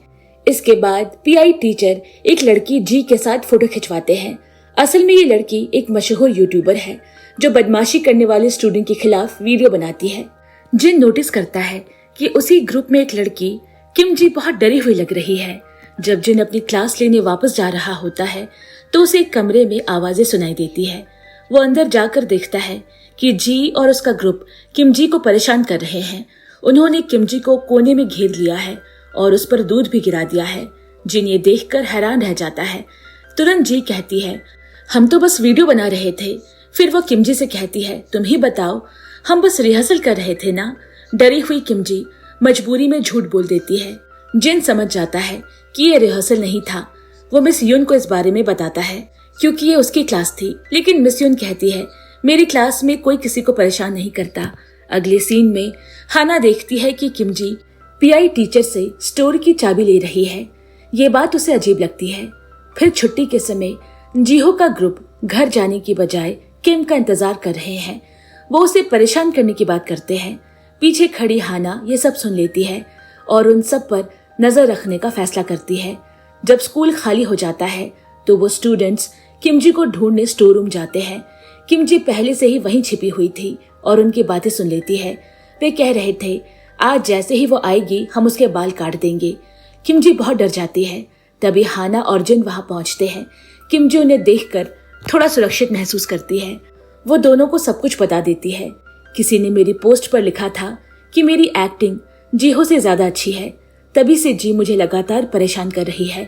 इसके बाद पीआई टीचर एक लड़की जी के साथ फोटो खिंचवाते हैं। असल में ये लड़की एक मशहूर यूट्यूबर है जो बदमाशी करने वाले स्टूडेंट के खिलाफ वीडियो बनाती है। जिन नोटिस करता है कि उसी ग्रुप में एक लड़की किम जी बहुत डरी हुई लग रही है। जब जिन अपनी क्लास लेने वापस जा रहा होता है तो उसे एक कमरे में आवाजें सुनाई देती है। वो अंदर जाकर देखता है कि जी और उसका ग्रुप किम जी को परेशान कर रहे हैं। उन्होंने किम जी को कोने में घेर लिया है और उस पर दूध भी गिरा दिया है। जिन ये देखकर हैरान रह जाता है। तुरंत जी कहती है, हम तो बस वीडियो बना रहे थे। फिर वो किम जी से कहती है, तुम ही बताओ, हम बस रिहर्सल कर रहे थे ना। डरी हुई किम जी मजबूरी में झूठ बोल देती है। जिन समझ जाता है कि ये रिहर्सल नहीं था। वो मिस यून को इस बारे में बताता है क्योंकि ये उसकी क्लास थी। लेकिन मिस यून कहती है, मेरी क्लास में कोई किसी को परेशान नहीं करता। अगले सीन में हाना देखती है कि किम जी पीआई टीचर से स्टोर की चाबी ले रही है। ये बात उसे अजीब लगती है। फिर छुट्टी के समय जीहो का ग्रुप घर जाने की बजाय किम का इंतजार कर रहे हैं। वो उसे परेशान करने की बात करते हैं। पीछे खड़ी हाना ये सब सुन लेती है और उन सब पर नजर रखने का फैसला करती है। जब स्कूल खाली हो जाता है तो वो स्टूडेंट्स किमजी को ढूंढने स्टोर रूम जाते हैं। किमजी पहले से ही वहीं छिपी हुई थी और उनकी बातें सुन लेती है। वे कह रहे थे, आज जैसे ही वो आएगी हम उसके बाल काट देंगे। किमजी बहुत डर जाती है। तभी हाना और जिन वहां पहुंचते हैं। किमजी उन्हें देखकर थोड़ा सुरक्षित महसूस करती है। वो दोनों को सब कुछ बता देती है। किसी ने मेरी पोस्ट पर लिखा था कि मेरी एक्टिंग जीहो से ज्यादा अच्छी है, तभी से जी मुझे लगातार परेशान कर रही है।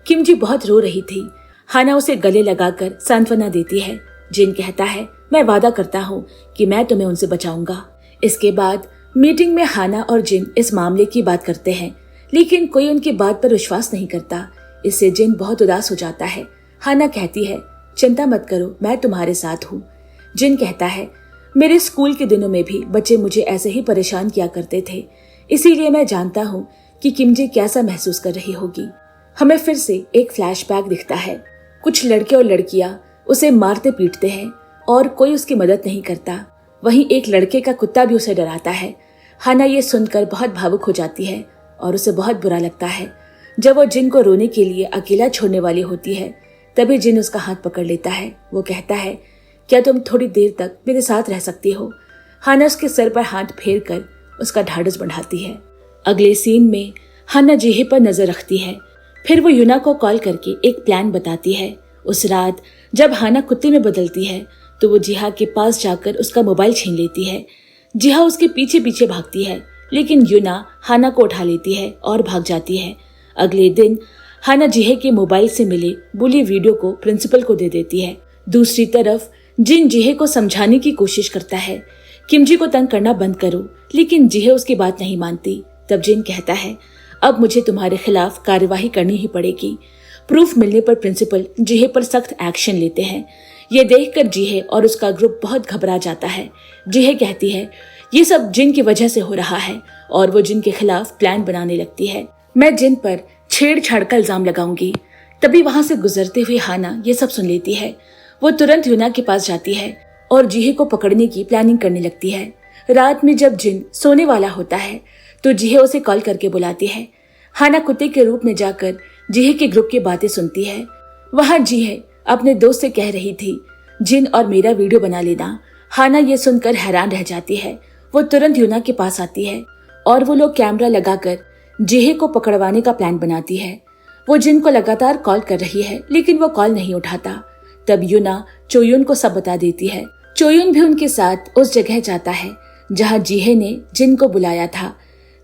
किमजी बहुत रो रही थी। हाना उसे गले लगाकर सांत्वना देती है। जिन कहता है, मैं वादा करता हूँ कि मैं तुम्हें उनसे बचाऊंगा। इसके बाद मीटिंग में हाना और जिन इस मामले की बात करते हैं, लेकिन कोई उनकी बात पर विश्वास नहीं करता। इससे जिन बहुत उदास हो जाता है। हाना कहती है, चिंता मत करो, मैं तुम्हारे साथ हूँ। जिन कहता है, मेरे स्कूल के दिनों में भी बच्चे मुझे ऐसे ही परेशान किया करते थे, इसीलिए मैं जानता हूँ कि किमजी कैसा महसूस कर रही होगी। हमें फिर से एक फ्लैशबैक दिखता है। कुछ लड़के और लड़कियां उसे मारते पीटते हैं और कोई उसकी मदद नहीं करता। वहीं एक लड़के का कुत्ता भी उसे डराता है। हाना ये सुनकर बहुत भावुक हो जाती है और उसे बहुत बुरा लगता है। जब वो जिन को रोने के लिए अकेला छोड़ने वाली होती है, तभी जिन उसका हाथ पकड़ लेता है। वो कहता है, क्या तुम थोड़ी देर तक मेरे साथ रह सकती हो? हाना उसके सर पर हाथ फेर कर उसका ढाढ़स बढ़ाती है। अगले सीन में हाना जीहे पर नजर रखती है। फिर वो यूना को कॉल करके एक प्लान बताती है। उस रात जब हाना कुत्ते में बदलती है तो वो जिहा के पास जाकर उसका मोबाइल छीन लेती है। जिहा उसके पीछे पीछे भागती है, लेकिन यूना हाना को उठा लेती है और भाग जाती है। अगले दिन हाना जिहे के मोबाइल से मिले बुली वीडियो को प्रिंसिपल को दे देती है। दूसरी तरफ जिन जिहे को समझाने की कोशिश करता है, किमजी को तंग करना बंद करो, लेकिन जिहे उसकी बात नहीं मानती। तब जिन कहता है, अब मुझे तुम्हारे खिलाफ कार्यवाही करनी ही पड़ेगी। प्रूफ मिलने पर प्रिंसिपल जिहे पर सख्त एक्शन लेते हैं। ये देखकर जिहे और उसका ग्रुप बहुत घबरा जाता है। जिहे कहती है, ये सब जिन की वजह से हो रहा है और वो जिन के खिलाफ प्लान बनाने लगती है। मैं जिन पर छेड़छाड़ का इल्जाम लगाऊंगी। तभी वहां से गुजरते हुए हाना ये सब सुन लेती है। वो तुरंत यूना के पास जाती है और जिहे को पकड़ने की प्लानिंग करने लगती है। रात में जब जिन सोने वाला होता है तो जिहे उसे कॉल करके बुलाती है। हाना कुत्ते के रूप में जाकर जिहे के ग्रुप की बातें सुनती है। वहां जिहे अपने दोस्त से कह रही थी, जिन और मेरा वीडियो बना लेना। हाना ये सुनकर हैरान रह जाती है। वो तुरंत यूना के पास आती है और वो लोग कैमरा लगाकर जिहे को पकड़वाने का प्लान बनाती है। वो जिन को लगातार कॉल कर रही है, लेकिन वो कॉल नहीं उठाता। तब यूना चोयुन को सब बता देती है। चोयुन भी उनके साथ उस जगह जाता है जहां जिहे ने जिन को बुलाया था।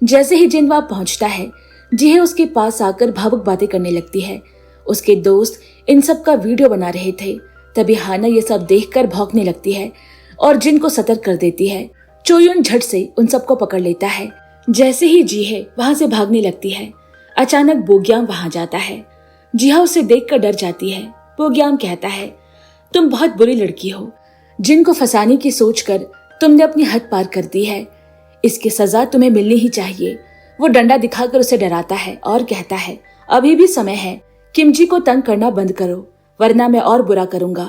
जैसे ही जिन वहां पहुंचता है, जिहे उसके पास आकर भावुक बातें करने लगती है। उसके दोस्त इन सब का वीडियो बना रहे थे। तभी हाना ये सब देखकर भौंकने लगती है और जिन को सतर्क कर देती है। चोयुन झट से उन सबको पकड़ लेता है। जैसे ही जिहे वहां से भागने लगती है, अचानक बोग्याम वहां जाता है। जिहा उसे देखकर डर जाती है। बोग्याम कहता है, तुम बहुत बुरी लड़की हो। जिन को फंसाने की सोचकर तुमने अपनी हद पार कर दी है। इसकी सजा तुम्हें मिलनी ही चाहिए। वो डंडा दिखाकर उसे डराता है और कहता है, अभी भी समय है, किमजी को तंग करना बंद करो, वरना मैं और बुरा करूंगा।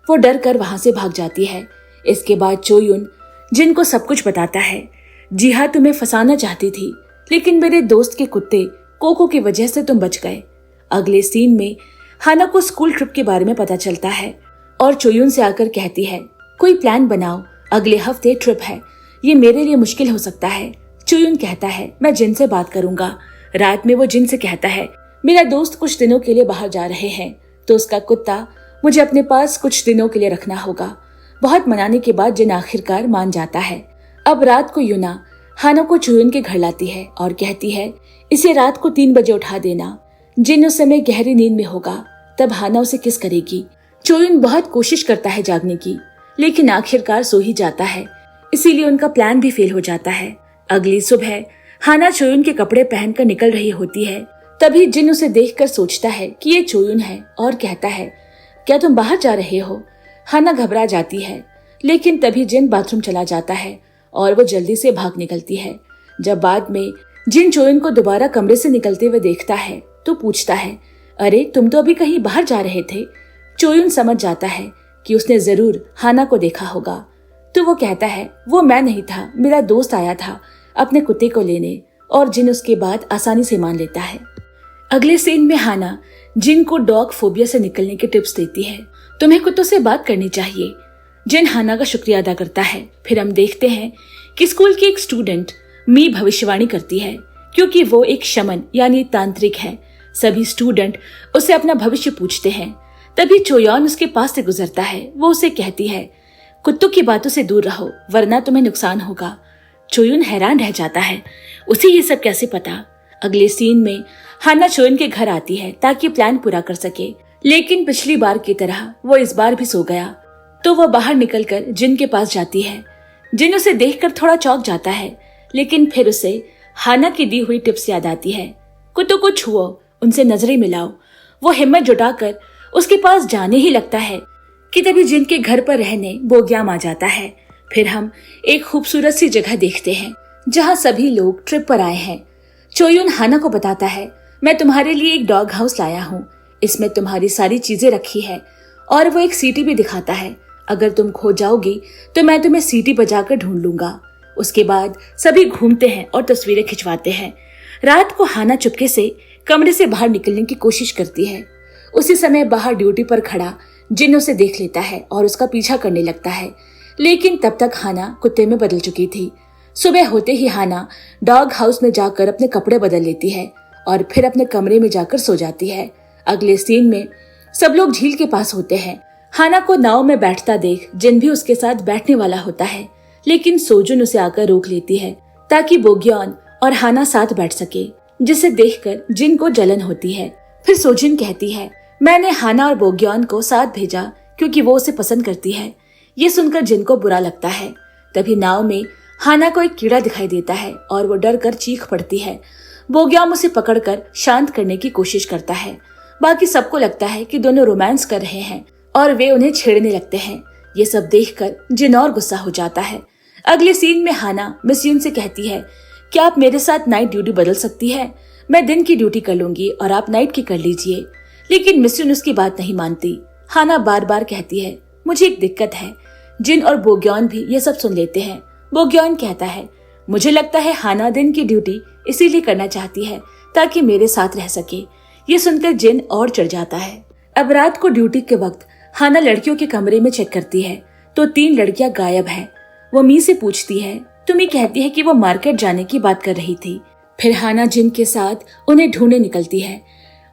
वो डर कर वहां से भाग जाती है। इसके बाद चोयुन जिन को सब कुछ बताता है। जिहा तुम्हें फंसाना चाहती थी, लेकिन मेरे दोस्त के कुत्ते कोको की वजह से तुम बच गए। अगले सीन में हाना को स्कूल ट्रिप के बारे में पता चलता है और चोयुन से आकर कहती है, कोई प्लान बनाओ, अगले हफ्ते ट्रिप है, ये मेरे लिए मुश्किल हो सकता है। चोयुन कहता है, मैं जिन से बात करूंगा। रात में वो जिन से कहता है, मेरा दोस्त कुछ दिनों के लिए बाहर जा रहे हैं, तो उसका कुत्ता मुझे अपने पास कुछ दिनों के लिए रखना होगा। बहुत मनाने के बाद जिन आखिरकार मान जाता है। अब रात को यूना हाना को चोयुन के घर लाती है और कहती है, इसे रात को 3 बजे उठा देना। जिन उस समय गहरी नींद में होगा, तब हाना उसे किस करेगी। चोयुन बहुत कोशिश करता है जागने की, लेकिन आखिरकार सो ही जाता है। इसीलिए उनका प्लान भी फेल हो जाता है। अगली सुबह हाना चोयुन के कपड़े पहनकर निकल रही होती है। तभी जिन उसे देखकर सोचता है कि ये चोयुन है और कहता है, क्या तुम बाहर जा रहे हो? हाना घबरा जाती है, लेकिन तभी जिन बाथरूम चला जाता है और वो जल्दी से भाग निकलती है। जब बाद में जिन चोयुन को दोबारा कमरे से निकलते हुए देखता है तो पूछता है, अरे तुम तो अभी कहीं बाहर जा रहे थे। चोयुन समझ जाता है कि उसने जरूर हाना को देखा होगा, तो वो कहता है वो मैं नहीं था, मेरा दोस्त आया था अपने कुत्ते को लेने, और जिन उसके बाद आसानी से मान लेता है। अगले सीन में हाना जिन को डॉग फोबिया से निकलने के टिप्स देती है। तुम्हें कुत्तों से बात करनी चाहिए। जिन हाना का शुक्रिया अदा करता है। फिर हम देखते हैं कि स्कूल की एक स्टूडेंट मी भविष्यवाणी करती है, क्योंकि वो एक शमन यानी तांत्रिक है। सभी स्टूडेंट उससे अपना भविष्य पूछते हैं। तभी चोयॉन उसके पास से गुजरता है। वो उसे कहती है कुत्तों की बातों से दूर रहो वरना तुम्हें नुकसान होगा। चोयुन हैरान रह जाता है, उसे ये सब कैसे पता। अगले सीन में हाना चोयुन के घर आती है ताकि प्लान पूरा कर सके, लेकिन पिछली बार की तरह वो इस बार भी सो गया। तो वो बाहर निकलकर जिन के पास जाती है। जिन उसे देखकर थोड़ा चौंक जाता है, लेकिन फिर उसे हाना की दी हुई टिप्स याद आती है। कुत्तों को छुओ, उनसे नजरें मिलाओ। वो हिम्मत जुटाकर उसके पास जाने ही लगता है कि तभी जिन के घर पर रहने बोग्याम आ जाता है। फिर हम एक खूबसूरत सी जगह देखते हैं जहाँ सभी लोग ट्रिप पर आए हैं। चोयुन हाना को बताता है मैं तुम्हारे लिए एक डॉग हाउस लाया हूँ, इसमें तुम्हारी सारी चीजें रखी है, और वो एक सीटी भी दिखाता है। अगर तुम खो जाओगी तो मैं तुम्हें सीटी बजाकर ढूंढ लूंगा। उसके बाद सभी घूमते हैं और तस्वीरें खिंचवाते हैं। रात को हाना चुपके से कमरे से बाहर निकलने की कोशिश करती है। उसी समय बाहर ड्यूटी पर खड़ा जिन उसे देख लेता है और उसका पीछा करने लगता है, लेकिन तब तक हाना कुत्ते में बदल चुकी थी। सुबह होते ही हाना डॉग हाउस में जाकर अपने कपड़े बदल लेती है और फिर अपने कमरे में जाकर सो जाती है। अगले सीन में सब लोग झील के पास होते हैं। हाना को नाव में बैठता देख जिन भी उसके साथ बैठने वाला होता है, लेकिन सोजुन उसे आकर रोक लेती है ताकि बोग्योन और हाना साथ बैठ सके, जिसे देखकर जिन को जलन होती है। फिर सोजुन कहती है मैंने हाना और बोग्योन को साथ भेजा क्योंकि वो उसे पसंद करती है। ये सुनकर जिन को बुरा लगता है। तभी नाव में हाना को एक कीड़ा दिखाई देता है और वो डर कर चीख पड़ती है। बोग्याम उसे पकड़कर शांत करने की कोशिश करता है। बाकी सबको लगता है कि दोनों रोमांस कर रहे हैं और वे उन्हें छेड़ने लगते हैं। ये सब देखकर जिन और गुस्सा हो जाता है। अगले सीन में हाना मिस युन से कहती है क्या आप मेरे साथ नाइट ड्यूटी बदल सकती है? मैं दिन की ड्यूटी कर लूंगी और आप नाइट की कर लीजिए। लेकिन मिस युन उसकी बात नहीं मानती। हाना बार बार कहती है मुझे एक दिक्कत है। जिन और बोग्योन भी ये सब सुन लेते हैं। बोग्योन कहता है मुझे लगता है हाना दिन की ड्यूटी इसीलिए करना चाहती है ताकि मेरे साथ रह सके। ये सुनकर जिन और चढ़ जाता है। अब रात को ड्यूटी के वक्त हाना लड़कियों के कमरे में चेक करती है तो 3 लड़कियां गायब है। वो मी से पूछती है तो मी कहती है कि वो मार्केट जाने की बात कर रही थी। फिर हाना जिन के साथ उन्हें ढूंढने निकलती है।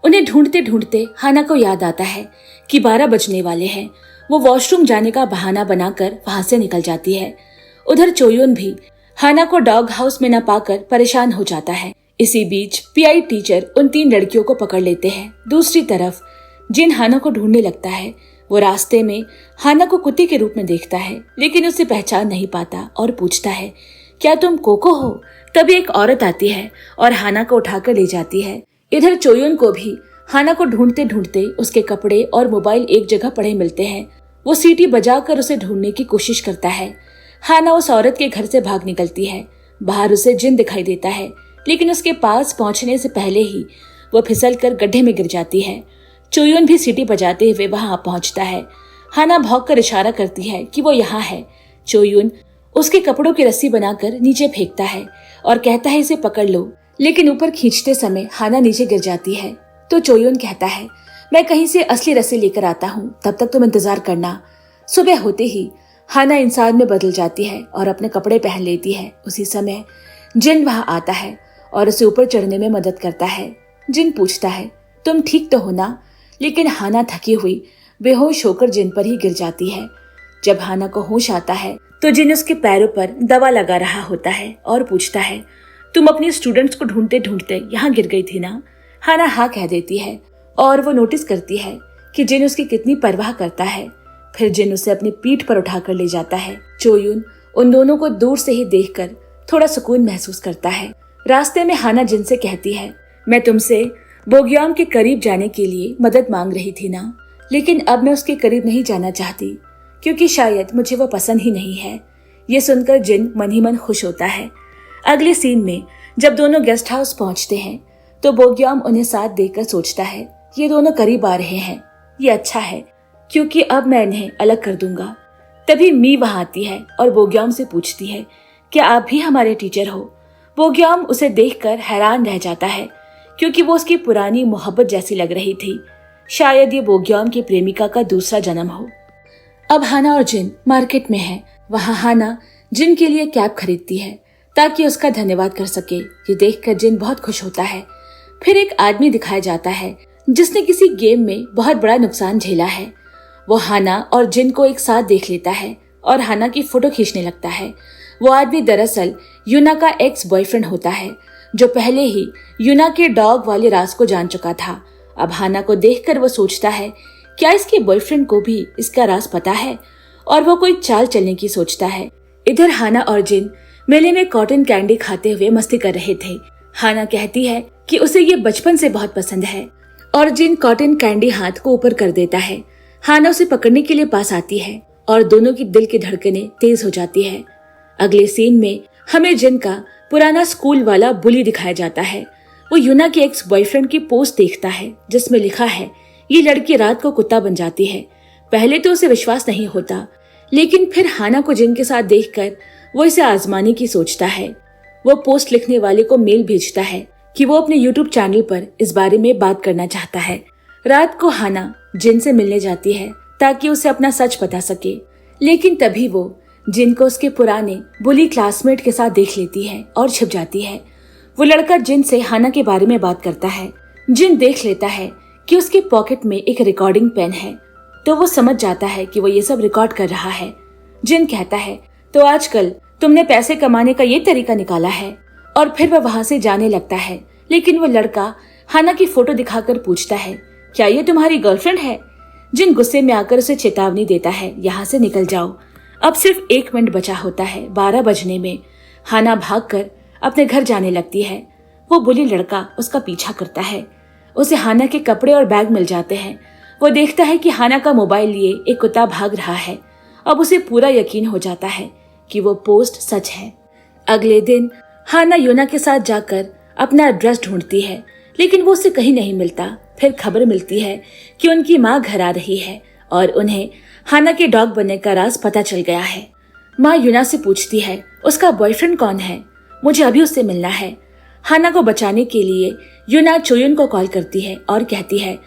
उन्हें ढूंढते ढूंढते हाना को याद आता है कि 12 बजने वाले हैं। वो वॉशरूम जाने का बहाना बनाकर वहां से निकल जाती है। उधर चोयुन भी हाना को डॉग हाउस में न पाकर परेशान हो जाता है। इसी बीच पीआई टीचर उन 3 लड़कियों को पकड़ लेते हैं। दूसरी तरफ जिन हाना को ढूंढने लगता है। वो रास्ते में हाना को कुत्ते के रूप में देखता है, लेकिन उसे पहचान नहीं पाता और पूछता है क्या तुम कोको हो? तभी एक औरत आती है और हाना को उठाकर ले जाती है। इधर चोयुन को भी हाना को ढूंढते ढूंढते उसके कपड़े और मोबाइल एक जगह पड़े मिलते हैं। वो सीटी बजाकर उसे ढूंढने की कोशिश करता है। हाना उस औरत के घर से भाग निकलती है। बाहर उसे जिन दिखाई देता है, लेकिन उसके पास पहुंचने से पहले ही वो फिसलकर गड्ढे में गिर जाती है। चोयुन भी सीटी बजाते हुए वहां पहुंचता है। हाना भौंककर इशारा करती है कि वो यहाँ है। चोयुन उसके कपड़ों की रस्सी बनाकर नीचे फेंकता है और कहता है इसे पकड़ लो, लेकिन ऊपर खींचते समय हाना नीचे गिर जाती है। तो चोयुन कहता है मैं कहीं से असली रस्सी लेकर आता हूँ, तब तक तुम इंतजार करना। सुबह होते ही हाना इंसान में बदल जाती है और अपने कपड़े पहन लेती है। उसी समय जिन वहां आता है और उसे ऊपर चढ़ने में मदद करता है। जिन पूछता है तुम ठीक तो हो ना? लेकिन हाना थकी हुई बेहोश होकर जिन पर ही गिर जाती है। जब हाना को होश आता है तो जिन उसके पैरों पर दवा लगा रहा होता है और पूछता है तुम अपने स्टूडेंट्स को ढूंढते ढूंढते यहाँ गिर गई थी ना? हाना हाँ कह देती है और वो नोटिस करती है कि जिन उसकी कितनी परवाह करता है। फिर जिन उसे अपनी पीठ पर उठाकर ले जाता है। चोयुन उन दोनों को दूर से ही देखकर थोड़ा सुकून महसूस करता है। रास्ते में हाना जिन से कहती है मैं तुमसे बोग्याम के करीब जाने के लिए मदद मांग रही थी ना, लेकिन अब मैं उसके करीब नहीं जाना चाहती क्योंकि शायद मुझे वो पसंद ही नहीं है। ये सुनकर जिन मन ही मन खुश होता है। अगले सीन में जब दोनों गेस्ट हाउस पहुंचते हैं तो बोग्याम उन्हें साथ देकर सोचता है ये दोनों करीब आ रहे हैं, ये अच्छा है क्योंकि अब मैं इन्हें अलग कर दूंगा। तभी मी वहां आती है और बोग्याम से पूछती है, क्या आप भी हमारे टीचर हो? बोग्याम उसे देखकर हैरान रह जाता है क्योंकि वो उसकी पुरानी मोहब्बत जैसी लग रही थी। शायद ये बोग्याम की प्रेमिका का दूसरा जन्म हो। अब हाना और जिन मार्केट में हैं। वहां हाना जिन के लिए कैप खरीदती है ताकि उसका धन्यवाद कर सके। ये देखकर जिन बहुत खुश होता है। फिर एक आदमी दिखाया जाता है जिसने किसी गेम में बहुत बड़ा नुकसान झेला है। वो हाना और जिन को एक साथ देख लेता है और हाना की फोटो खींचने लगता है। वो आदमी दरअसल यूना का एक्स बॉयफ्रेंड होता है जो पहले ही यूना के डॉग वाले राज को जान चुका था। अब हाना को देखकर वो सोचता है, क्या इसके बॉयफ्रेंड को भी इसका राज पता है? और वो कोई चाल चलने की सोचता है। इधर हाना और जिन मेले में कॉटन कैंडी खाते हुए मस्ती कर रहे थे। हाना कहती है कि उसे ये बचपन से बहुत पसंद है और जिन कॉटन कैंडी हाथ को ऊपर कर देता है। हाना उसे पकड़ने के लिए पास आती है और दोनों की दिल की धड़कनें तेज हो जाती है। अगले सीन में हमें जिन का पुराना स्कूल वाला बुली दिखाया जाता है। वो यूना के एक्स बॉयफ्रेंड की पोस्ट देखता है जिसमें लिखा है, ये लड़की रात को कुत्ता बन जाती है। पहले तो उसे विश्वास नहीं होता, लेकिन फिर हाना को जिन के साथ देखकर वो इसे आजमाने की सोचता है। वो पोस्ट लिखने वाले को मेल भेजता है कि वो अपने यूट्यूब चैनल पर इस बारे में बात करना चाहता है। रात को हाना जिन से मिलने जाती है ताकि उसे अपना सच बता सके, लेकिन तभी वो जिन को उसके पुराने बुली क्लासमेट के साथ देख लेती है और छिप जाती है। वो लड़का जिन से हाना के बारे में बात करता है। जिन देख लेता है कि उसके पॉकेट में एक रिकॉर्डिंग पेन है, तो वो समझ जाता है कि वो ये सब रिकॉर्ड कर रहा है। जिन कहता है, तो आजकल तुमने पैसे कमाने का ये तरीका निकाला है। और फिर वह वहां से जाने लगता है, लेकिन वो लड़का हाना की फोटो दिखाकर पूछता है, क्या ये तुम्हारी गर्लफ्रेंड है? जिन गुस्से में आकर उसे चेतावनी देता है, यहाँ से निकल जाओ। अब सिर्फ 1 मिनट बचा होता है 12 बजने में। हाना भागकर अपने घर जाने लगती है। वो बुली लड़का उसका पीछा करता है। उसे हाना के कपड़े और बैग मिल जाते हैं। वो देखता है कि हाना का मोबाइल लिए एक कुत्ता भाग रहा है। अब उसे पूरा यकीन हो जाता है कि वो पोस्ट सच है। अगले दिन हाना यूना के साथ जाकर अपना एड्रेस ढूंढती है, लेकिन वो उसे कहीं नहीं मिलता। फिर खबर मिलती है कि उनकी माँ घर आ रही है और उन्हें हाना के डॉग बनने का राज पता चल गया है। माँ यूना से पूछती है, उसका बॉयफ्रेंड कौन है? मुझे अभी उससे मिलना है। हाना को बचाने के लिए यूना चोयुन को कॉल करती है और कहती है,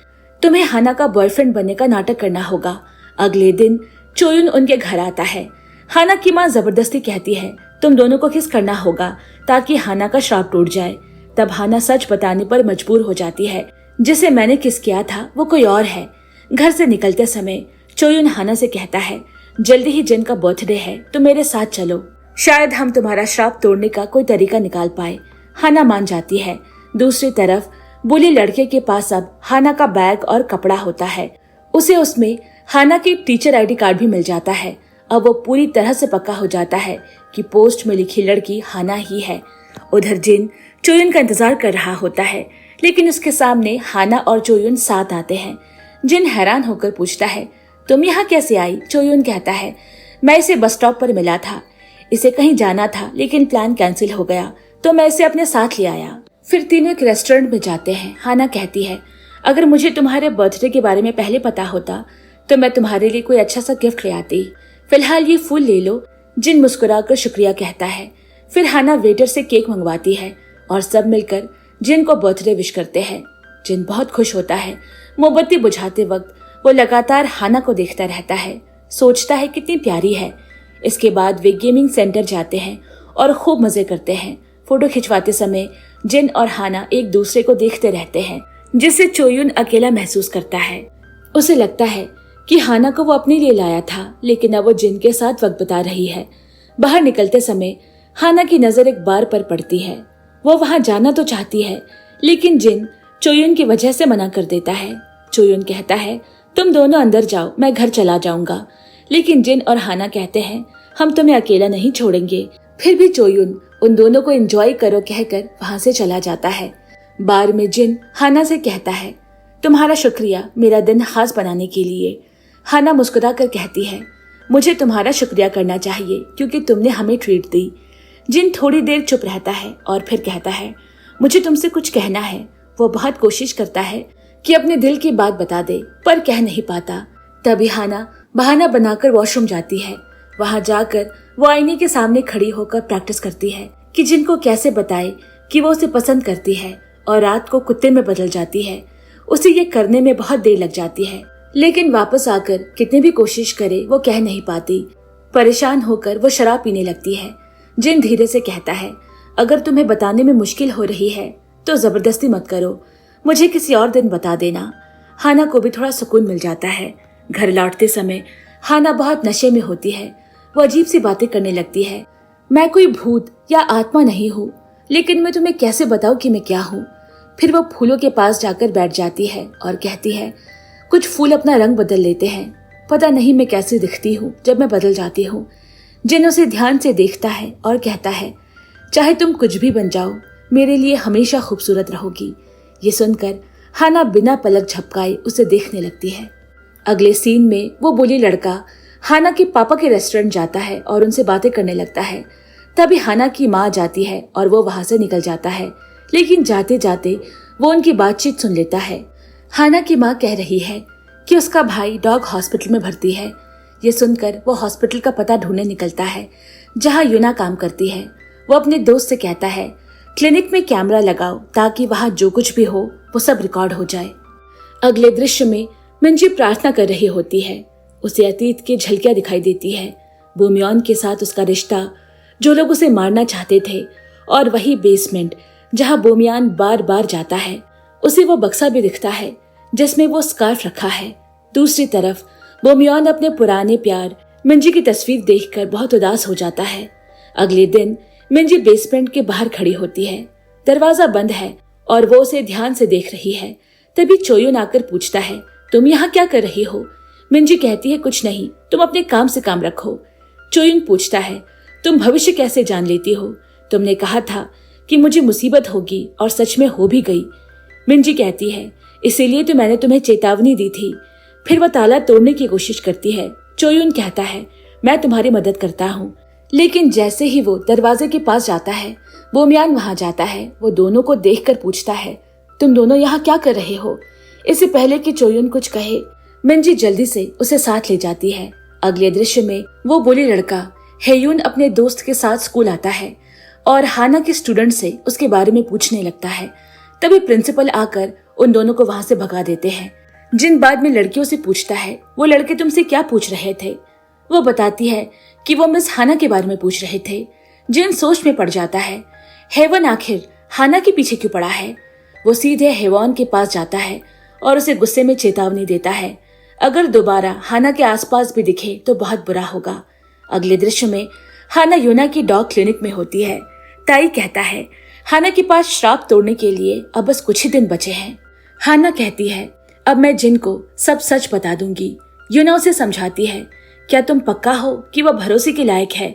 तुम्हें हाना का बॉयफ्रेंड बनने का नाटक करना होगा। अगले दिन चोयुन उनके घर आता है। हाना की माँ जबरदस्ती कहती है, तुम दोनों को किस करना होगा ताकि हाना का श्राप टूट जाए। तब हाना सच बताने पर मजबूर हो जाती है, जिसे मैंने किस किया था वो कोई और है। घर से निकलते समय चोयुन हाना से कहता है, जल्दी ही जिन का बर्थडे है तो मेरे साथ चलो, शायद हम तुम्हारा श्राप तोड़ने का कोई तरीका निकाल पाए। हाना मान जाती है। दूसरी तरफ बुली लड़के के पास अब हाना का बैग और कपड़ा होता है। उसे उसमें हाना की टीचर आईडी कार्ड भी मिल जाता है। अब वो पूरी तरह से पक्का हो जाता है कि पोस्ट में लिखी लड़की हाना ही है। उधर जिन चोयुन का इंतजार कर रहा होता है, लेकिन उसके सामने हाना और चोयुन साथ आते हैं। जिन हैरान होकर पूछता है, तुम यहाँ कैसे आई? चोयुन कहता है, मैं इसे बस स्टॉप पर मिला था, इसे कहीं जाना था लेकिन प्लान कैंसिल हो गया तो मैं इसे अपने साथ ले आया। फिर तीनों एक रेस्टोरेंट में जाते हैं। हाना कहती है, अगर मुझे तुम्हारे बर्थडे के बारे में पहले पता होता तो मैं तुम्हारे लिए कोई अच्छा सा गिफ्ट ले आती। फिलहाल ये फूल ले लो। जिन मुस्कुराकर शुक्रिया कहता है। फिर हाना वेटर से केक मंगवाती है और सब मिलकर जिन को बर्थडे विश करते हैं। जिन बहुत खुश होता है। मोमबत्ती बुझाते वक्त वो लगातार हाना को देखता रहता है, सोचता है कितनी प्यारी है। इसके बाद वे गेमिंग सेंटर जाते हैं और खूब मजे करते हैं। फोटो खिंचवाते समय जिन और हाना एक दूसरे को देखते रहते हैं, जिससे चोयुन अकेला महसूस करता है। उसे लगता है कि हाना को वो अपने लिए लाया था, लेकिन अब वो जिन के साथ वक्त बिता रही है। बाहर निकलते समय हाना की नजर एक बार पर पड़ती है। वो वहां जाना तो चाहती है, लेकिन जिन चोयुन की वजह से मना कर देता है। चोयुन कहता है, तुम दोनों अंदर जाओ, मैं घर चला जाऊंगा। लेकिन जिन और हाना कहते हैं, हम तुम्हें अकेला नहीं छोड़ेंगे। फिर भी चोयुन उन दोनों को एंजॉय करो कहकर वहां से चला जाता है। बार में जिन हाना से कहता है, तुम्हारा शुक्रिया मेरा दिन खास बनाने के लिए। हाना मुस्कुरा कर कहती है, मुझे तुम्हारा शुक्रिया करना चाहिए क्योंकि तुमने हमें ट्रीट दी। जिन थोड़ी देर चुप रहता है और फिर कहता है, मुझे तुमसे कुछ कहना है। वो बहुत कोशिश करता है कि अपने दिल की बात बता दे, पर कह नहीं पाता। तभी हाना बहाना बनाकर वॉशरूम जाती है। वहां जाकर वो आईने के सामने खड़ी होकर प्रैक्टिस करती है कि जिन को कैसे बताए कि वो उसे पसंद करती है और रात को कुत्ते में बदल जाती है। उसे ये करने में बहुत देर लग जाती है, लेकिन वापस आकर कितनी भी कोशिश करे वो कह नहीं पाती। परेशान होकर वो शराब पीने लगती है। जिन धीरे से कहता है, अगर तुम्हें बताने में मुश्किल हो रही है तो जबरदस्ती मत करो, मुझे किसी और दिन बता देना। हाना को भी थोड़ा सुकून मिल जाता है। घर लौटते समय हाना बहुत नशे में होती है। वो अजीब सी बातें करने लगती है। मैं कोई भूत या आत्मा नहीं हूँ, लेकिन मैं तुम्हें कैसे बताऊं कि मैं क्या हूँ। फिर वो फूलों के पास जाकर बैठ जाती है और कहती है, कुछ फूल अपना रंग बदल लेते हैं, पता नहीं मैं कैसे दिखती हूँ जब मैं बदल जाती हूँ। जिन उसे ध्यान से देखता है और कहता है, चाहे तुम कुछ भी बन जाओ, मेरे लिए हमेशा खूबसूरत रहोगी। ये सुनकर हाना बिना पलक झपकाए उसे देखने लगती है। अगले सीन में वो बोली लड़का हाना के पापा के रेस्टोरेंट जाता है और उनसे बातें करने लगता है। तभी हाना की माँ जाती है और वो वहां से निकल जाता है, लेकिन जाते जाते वो उनकी बातचीत सुन लेता है। हाना की माँ कह रही है कि उसका भाई डॉग हॉस्पिटल में भर्ती है। ये सुनकर वो हॉस्पिटल का पता ढूंढने निकलता है जहाँ यूना काम करती है। वो अपने दोस्त से कहता है, क्लिनिक में कैमरा लगाओ ताकि वहां जो कुछ भी हो वो सब रिकॉर्ड हो जाए। अगले दृश्य में मिंजी प्रार्थना कर रही होती है। उसे अतीत की झलकियां दिखाई देती है। बोमियन के साथ उसका रिश्ता, जो लोग उसे मारना चाहते थे, और वही बेसमेंट जहां बोमियान बार बार जाता है। उसे वो बक्सा भी दिखता है जिसमें वो स्कार्फ रखा है। दूसरी तरफ बोमियन अपने पुराने प्यार मिंजी की तस्वीर देखकर बहुत उदास हो जाता है। अगले दिन मिंजी बेसमेंट के बाहर खड़ी होती है। दरवाजा बंद है और वो उसे ध्यान से देख रही है। तभी चोयुन आकर पूछता है, तुम यहाँ क्या कर रही हो? मिंजी कहती है, कुछ नहीं, तुम अपने काम से काम रखो। चोयुन पूछता है, तुम भविष्य कैसे जान लेती हो? तुमने कहा था कि मुझे मुसीबत होगी और सच में हो भी गई। मिंजी कहती है, इसीलिए तो मैंने तुम्हें चेतावनी दी थी। फिर वह ताला तोड़ने की कोशिश करती है। चोयुन कहता है, मैं तुम्हारी मदद करता हूँ। लेकिन जैसे ही वो दरवाजे के पास जाता है, बोमियान वहां जाता है। वो दोनों को देखकर पूछता है, तुम दोनों यहाँ क्या कर रहे हो? इससे पहले कि चोयुन कुछ कहे, मिंजी जल्दी से उसे साथ ले जाती है। अगले दृश्य में वो बोली लड़का हेयुन अपने दोस्त के साथ स्कूल आता है और हाना के स्टूडेंट से उसके बारे में पूछने लगता है। तभी प्रिंसिपल आकर उन दोनों को वहां से भगा देते हैं। जिन बाद में लड़कियों से पूछता है, वो लड़के तुमसे क्या पूछ रहे थे? वो बताती है कि वो मिस हाना के बारे में पूछ रहे थे। जिन सोच में पड़ जाता है, हेवन आखिर हाना के पीछे क्यों पड़ा है? वो सीधे हेवन के पास जाता है और उसे गुस्से में चेतावनी देता है, अगर दोबारा हाना के आसपास भी दिखे तो बहुत बुरा होगा। अगले दृश्य में हाना यूना की डॉग क्लिनिक में होती है। ताई कहता है, हाना के पास श्राप तोड़ने के लिए अब बस कुछ ही दिन बचे हैं। हाना कहती है, अब मैं जिन को सब सच बता दूंगी। यूना उसे समझाती है, क्या तुम पक्का हो कि वह भरोसे के लायक है?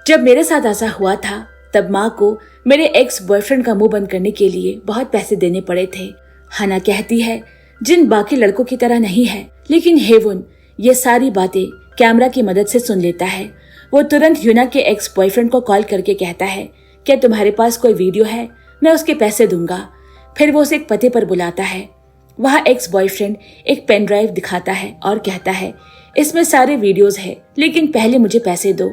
जब मेरे साथ ऐसा हुआ था तब माँ को मेरे एक्स बॉयफ्रेंड का मुंह बंद करने के लिए बहुत पैसे देने पड़े थे। हाना कहती है, जिन बाकी लड़कों की तरह नहीं है, लेकिन हेवन ये सारी बातें कैमरा की मदद से सुन लेता है। वो तुरंत यूना के एक्स बॉयफ्रेंड को कॉल करके कहता है, क्या तुम्हारे पास कोई वीडियो है? मैं उसके पैसे दूंगा। फिर वो उसे एक पते पर बुलाता है। वहाँ एक्स बॉयफ्रेंड एक पेन ड्राइव दिखाता है और कहता है, इसमें सारे वीडियोस है, लेकिन पहले मुझे पैसे दो।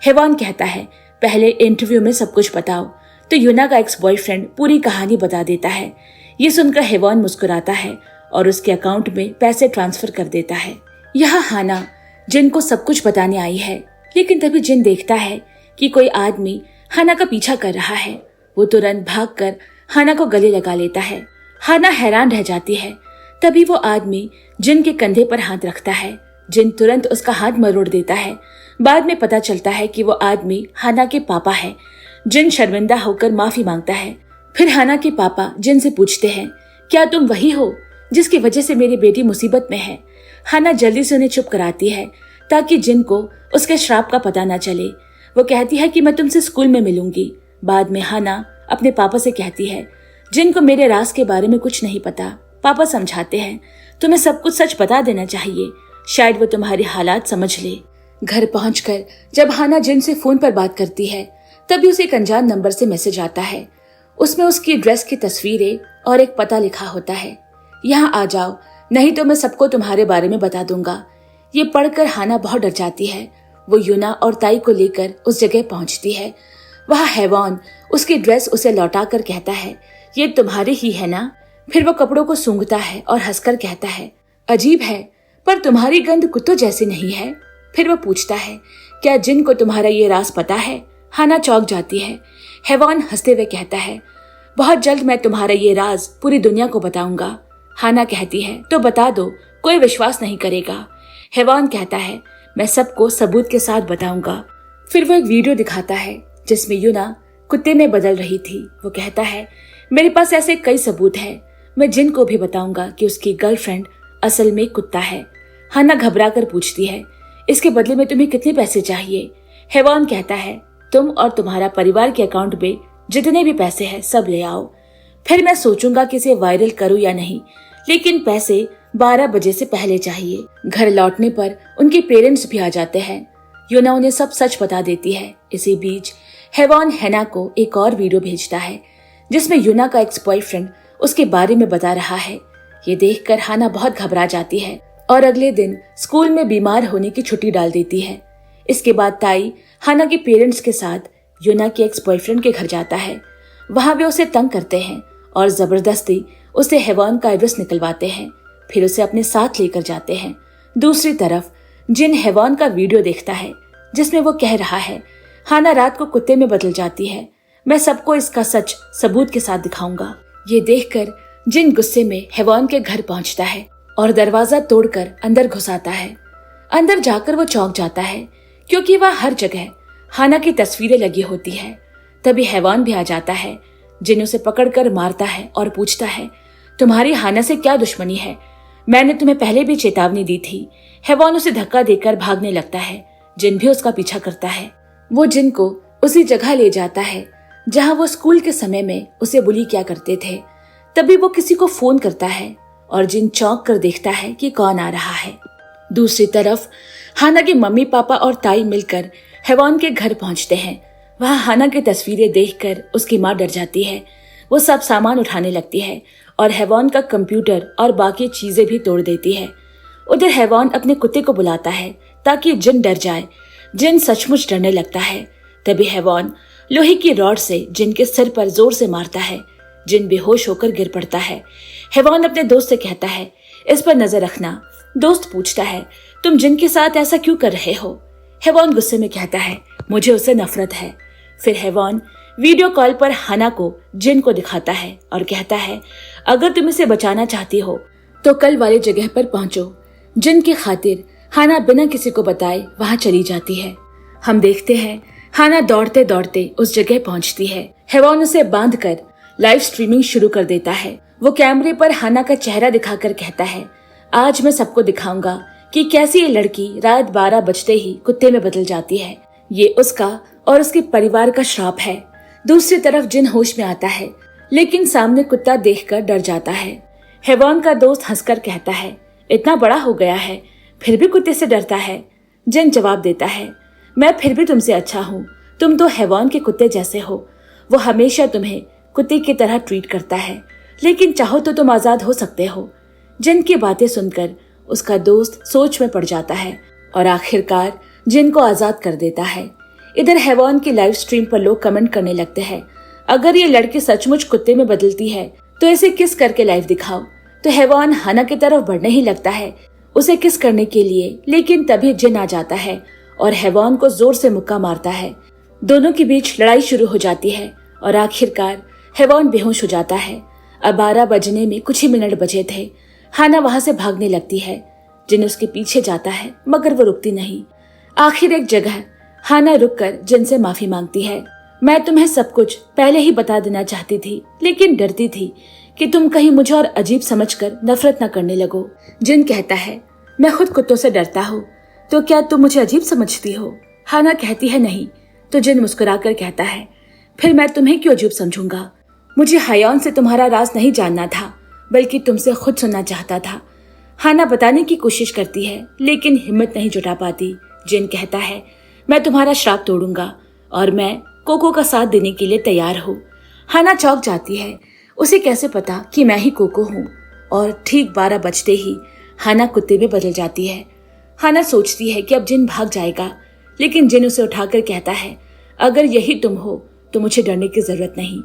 हेवन कहता है, पहले इंटरव्यू में सब कुछ बताओ। तो यूना का एक्स बॉयफ्रेंड पूरी कहानी बता देता है। ये सुनकर हेवन मुस्कुराता है और उसके अकाउंट में पैसे ट्रांसफर कर देता है। यहाँ हाना जिन को सब कुछ बताने आई है, लेकिन तभी जिन देखता है कि कोई आदमी हाना का पीछा कर रहा है। वो तुरंत भागकर हाना को गले लगा लेता है। हाना हैरान रह जाती है। तभी वो आदमी जिन के कंधे पर हाथ रखता है। जिन तुरंत उसका हाथ मरोड़ देता है। बाद में पता चलता है कि वो आदमी हाना के पापा है। जिन शर्मिंदा होकर माफी मांगता है। फिर हाना के पापा जिन से पूछते हैं, क्या तुम वही हो जिसकी वजह से मेरी बेटी मुसीबत में है? हाना जल्दी से उन्हें चुप कराती है ताकि जिन को उसके श्राप का पता न चले। वो कहती है कि मैं तुमसे स्कूल में मिलूंगी। बाद में हाना अपने पापा से कहती है, जिन को मेरे राज के बारे में कुछ नहीं पता। पापा समझाते हैं, तुम्हें सब कुछ सच बता देना चाहिए, शायद वो तुम्हारे हालात समझ ले। घर पहुंचकर जब हाना जिन से फोन पर बात करती है, तभी उसे एक अनजान नंबर से मैसेज आता है। उसमें उसकी ड्रेस की तस्वीरें और एक पता लिखा होता है। यहाँ आ जाओ, नहीं तो मैं सबको तुम्हारे बारे में बता दूंगा। ये पढ़कर हाना बहुत डर जाती है। वो यूना और ताई को लेकर उस जगह पहुंचती है। वहाँ हेवॉन उसकी ड्रेस उसे लौटा कर कहता है, ये तुम्हारी ही है ना? फिर वो कपड़ों को सूंघता है और हंसकर कहता है, अजीब है, पर तुम्हारी गंध कुत्तों जैसी नहीं है। फिर वो पूछता है, क्या जिन को तुम्हारा ये राज पता है? हाना चौंक जाती है। हेवॉन हंसते हुए कहता है, बहुत जल्द मैं तुम्हारा ये राज पूरी दुनिया को बताऊंगा। हाना कहती है, तो बता दो, कोई विश्वास नहीं करेगा। हेवॉन कहता है, मैं सबको सबूत के साथ बताऊंगा। फिर वो एक वीडियो दिखाता है जिसमें यूना कुत्ते में बदल रही थी। वो कहता है, मेरे पास ऐसे कई सबूत हैं, मैं जिन को भी बताऊंगा कि उसकी गर्लफ्रेंड असल में कुत्ता है। हाना घबरा कर पूछती है, इसके बदले में तुम्हें कितने पैसे चाहिए? हेवॉन कहता है, तुम और तुम्हारा परिवार के अकाउंट में जितने भी पैसे हैं सब ले आओ, फिर मैं सोचूंगा कि इसे वायरल करूं या नहीं, लेकिन पैसे 12 बजे से पहले चाहिए। घर लौटने पर उनके पेरेंट्स भी आ जाते हैं। यूना उन्हें सब सच बता देती है। इसी बीच हेवॉन हैना को एक और वीडियो भेजता है जिसमें यूना का एक्स बॉयफ्रेंड उसके बारे में बता रहा है। ये देखकर हाना बहुत घबरा जाती है और अगले दिन स्कूल में बीमार होने की छुट्टी डाल देती है। इसके बाद ताई हाना के पेरेंट्स के साथ यूना के एक्स बॉयफ्रेंड के घर जाता है। वहां वे उसे तंग करते हैं और जबरदस्ती उसे हेवॉन का एड्रेस निकलवाते हैं, फिर उसे अपने साथ लेकर जाते हैं। दूसरी तरफ जिन हेवॉन का वीडियो देखता है जिसमें वो कह रहा है, हाना रात को कुत्ते में बदल जाती है, मैं सबको इसका सच सबूत के साथ दिखाऊंगा। ये देखकर जिन गुस्से में हेवॉन के घर पहुंचता है और दरवाजा तोड़कर अंदर घुस आता है। अंदर जाकर वो चौंक जाता है क्योंकि वह हर जगह हाना की तस्वीरें लगी होती है। तभी हेवॉन भी आ जाता है। जिन उसे पकड़कर मारता है और पूछता है, तुम्हारी हाना से क्या दुश्मनी है? मैंने तुम्हें पहले भी चेतावनी दी थी। हेवॉन उसे धक्का देकर भागने लगता है। जिन भी उसका पीछा करता है। वो जिन को उसी जगह ले जाता है जहां वो स्कूल के समय में उसे बुली किया करते थे। तभी वो किसी को फोन करता है और जिन चौंक कर देखता है कि कौन आ रहा है। दूसरी तरफ हाना के मम्मी पापा और ताई मिलकर हेवॉन के घर पहुंचते हैं। वहां हाना की तस्वीरें देखकर उसकी माँ डर जाती है। वो सब सामान उठाने लगती है और हेवॉन का कंप्यूटर और बाकी चीजें भी तोड़ देती है। उधर हेवॉन अपने कुत्ते को बुलाता है ताकि जिन डर जाए। जिन सचमुच डरने लगता है। तभी हेवॉन लोहे की रॉड से जिन के सिर पर जोर से मारता है। जिन बेहोश होकर गिर पड़ता है। हेवॉन अपने दोस्त से कहता है, इस पर नजर रखना। दोस्त पूछता है, तुम जिन के साथ ऐसा क्यों कर रहे हो? हेवॉन गुस्से में कहता है, मुझे उससे नफरत है। फिर हेवॉन वीडियो कॉल पर हाना को जिन को दिखाता है और कहता है, अगर तुम इसे बचाना चाहती हो तो कल वाली जगह पर पहुंचो। जिन की खातिर हाना बिना किसी को बताए वहां चली जाती है। हम देखते हैं हाना दौड़ते दौड़ते उस जगह पहुंचती है। हेवॉन उसे बांधकर लाइव स्ट्रीमिंग शुरू कर देता है। वो कैमरे पर हाना का चेहरा दिखाकर कहता है, आज मैं सबको दिखाऊंगा कि कैसी ये लड़की रात 12 बजते ही कुत्ते में बदल जाती है। ये उसका और उसके परिवार का श्राप है। दूसरी तरफ जिन होश में आता है लेकिन सामने कुत्ता देखकर डर जाता है। हेवॉन का दोस्त हंसकर कहता है, इतना बड़ा हो गया है फिर भी कुत्ते से डरता है। जिन जवाब देता है, मैं फिर भी तुमसे अच्छा हूँ, तुम तो हेवॉन के कुत्ते जैसे हो। वो हमेशा तुम्हें कुत्ते की तरह ट्रीट करता है, लेकिन चाहो तो तुम आजाद हो सकते हो। जिन की बातें सुनकर उसका दोस्त सोच में पड़ जाता है और आखिरकार जिन को आजाद कर देता है। इधर हेवॉन की लाइव स्ट्रीम पर लोग कमेंट करने लगते हैं, अगर ये लड़की सचमुच कुत्ते में बदलती है तो इसे किस करके लाइव दिखाओ। तो हेवॉन हाना की तरफ बढ़ने ही लगता है उसे किस करने के लिए, लेकिन तभी जिन आ जाता है और हेवॉन को जोर से मुक्का मारता है। दोनों के बीच लड़ाई शुरू हो जाती है और आखिरकार हेवॉन बेहोश हो जाता है। अब 12 बजने में कुछ ही मिनट बचे थे। हाना वहां से भागने लगती है। जिन उसके पीछे जाता है मगर वो रुकती नहीं। आखिर एक जगह हाना रुककर जिन से माफी मांगती है। मैं तुम्हें सब कुछ पहले ही बता देना चाहती थी, लेकिन डरती थी कि तुम कहीं मुझे और अजीब समझकर नफरत न करने लगो। जिन कहता है, मैं खुद कुत्तों से डरता हूँ, तो क्या तुम मुझे अजीब समझती हो? हाना कहती है, नहीं। तो जिन मुस्कुराकर कहता है, फिर मैं तुम्हें क्यों अजीब समझूंगा? मुझे हायोन से तुम्हारा राज नहीं जानना था, बल्कि तुमसे खुद सुनना चाहता था। हाना बताने की कोशिश करती है, लेकिन हिम्मत नहीं जुटा पाती। जिन कहता है, मैं तुम्हारा श्राप तोड़ूंगा और मैं कोको का साथ देने के लिए तैयार हूँ। हाना चौंक जाती है। उसे कैसे पता कि मैं ही कोको हूँ? और ठीक 12 बजते ही हाना कुत्ते में बदल जाती है। हाना सोचती है कि अब जिन भाग जाएगा, लेकिन जिन उसे उठाकर कहता है, अगर यही तुम हो तो मुझे डरने की जरूरत नहीं।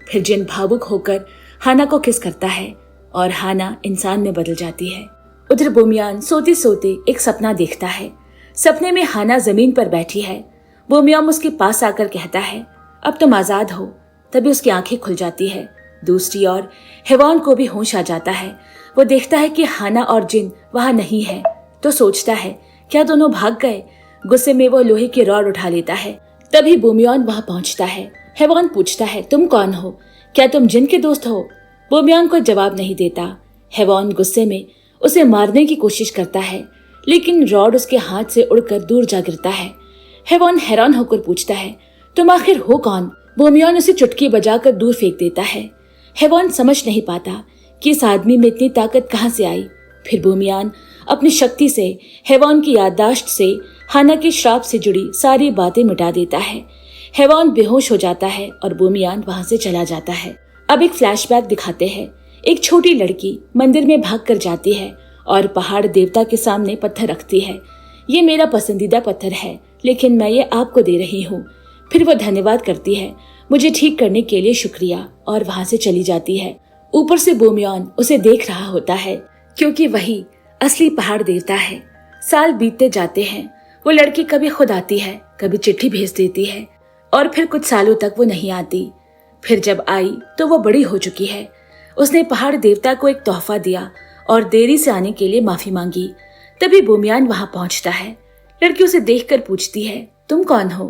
फिर जिन भावुक होकर हाना को किस करता है और हाना इंसान में बदल जाती है। उधर बोमियान सोते सोते एक सपना देखता है। सपने में हाना जमीन पर बैठी है। बोमियान उसके पास आकर कहता है, अब तुम आजाद हो। तभी उसकी आंखें खुल जाती है। दूसरी ओर हैवान को भी होश आ जाता है। वो देखता है कि हाना और जिन वहां नहीं है, तो सोचता है क्या दोनों भाग गए। गुस्से में वो लोहे की रॉड उठा लेता है। तभी बोमियान वहां पहुंचता है। हैवान पूछता है, तुम कौन हो? क्या तुम जिन के दोस्त हो? बोमियान कोई जवाब नहीं देता। हैवान गुस्से में उसे मारने की कोशिश करता है, लेकिन रॉड उसके हाथ से उड़कर दूर जा गिरता है। हैवान हैरान होकर पूछता है, तुम आखिर हो कौन? बोमियान उसे चुटकी बजाकर दूर फेंक देता है। हैवान समझ नहीं पाता कि इस आदमी में इतनी ताकत कहां से आई। फिर बोमियान अपनी शक्ति से हैवान की याददाश्त से हाना के श्राप से जुड़ी सारी बातें मिटा देता है। हैवान बेहोश हो जाता है और बोमियान वहां से चला जाता है। अब एक फ्लैशबैक दिखाते हैं। एक छोटी लड़की मंदिर में भाग कर जाती है और पहाड़ देवता के सामने पत्थर रखती है। ये मेरा पसंदीदा पत्थर है, लेकिन मैं ये आपको दे रही हूँ। फिर वो धन्यवाद करती है, मुझे ठीक करने के लिए शुक्रिया, और वहां से चली जाती है। ऊपर से बोमियान उसे देख रहा होता है, क्योंकि वही असली पहाड़ देवता है। साल बीतते जाते हैं। वो लड़की कभी खुद आती है, कभी चिट्ठी भेज देती है, और फिर कुछ सालों तक वो नहीं आती। फिर जब आई तो वो बड़ी हो चुकी है। उसने पहाड़ देवता को एक तोहफा दिया और देरी से आने के लिए माफी मांगी। तभी बोमियान वहां पहुंचता है। लड़की उसे देखकर पूछती है, तुम कौन हो?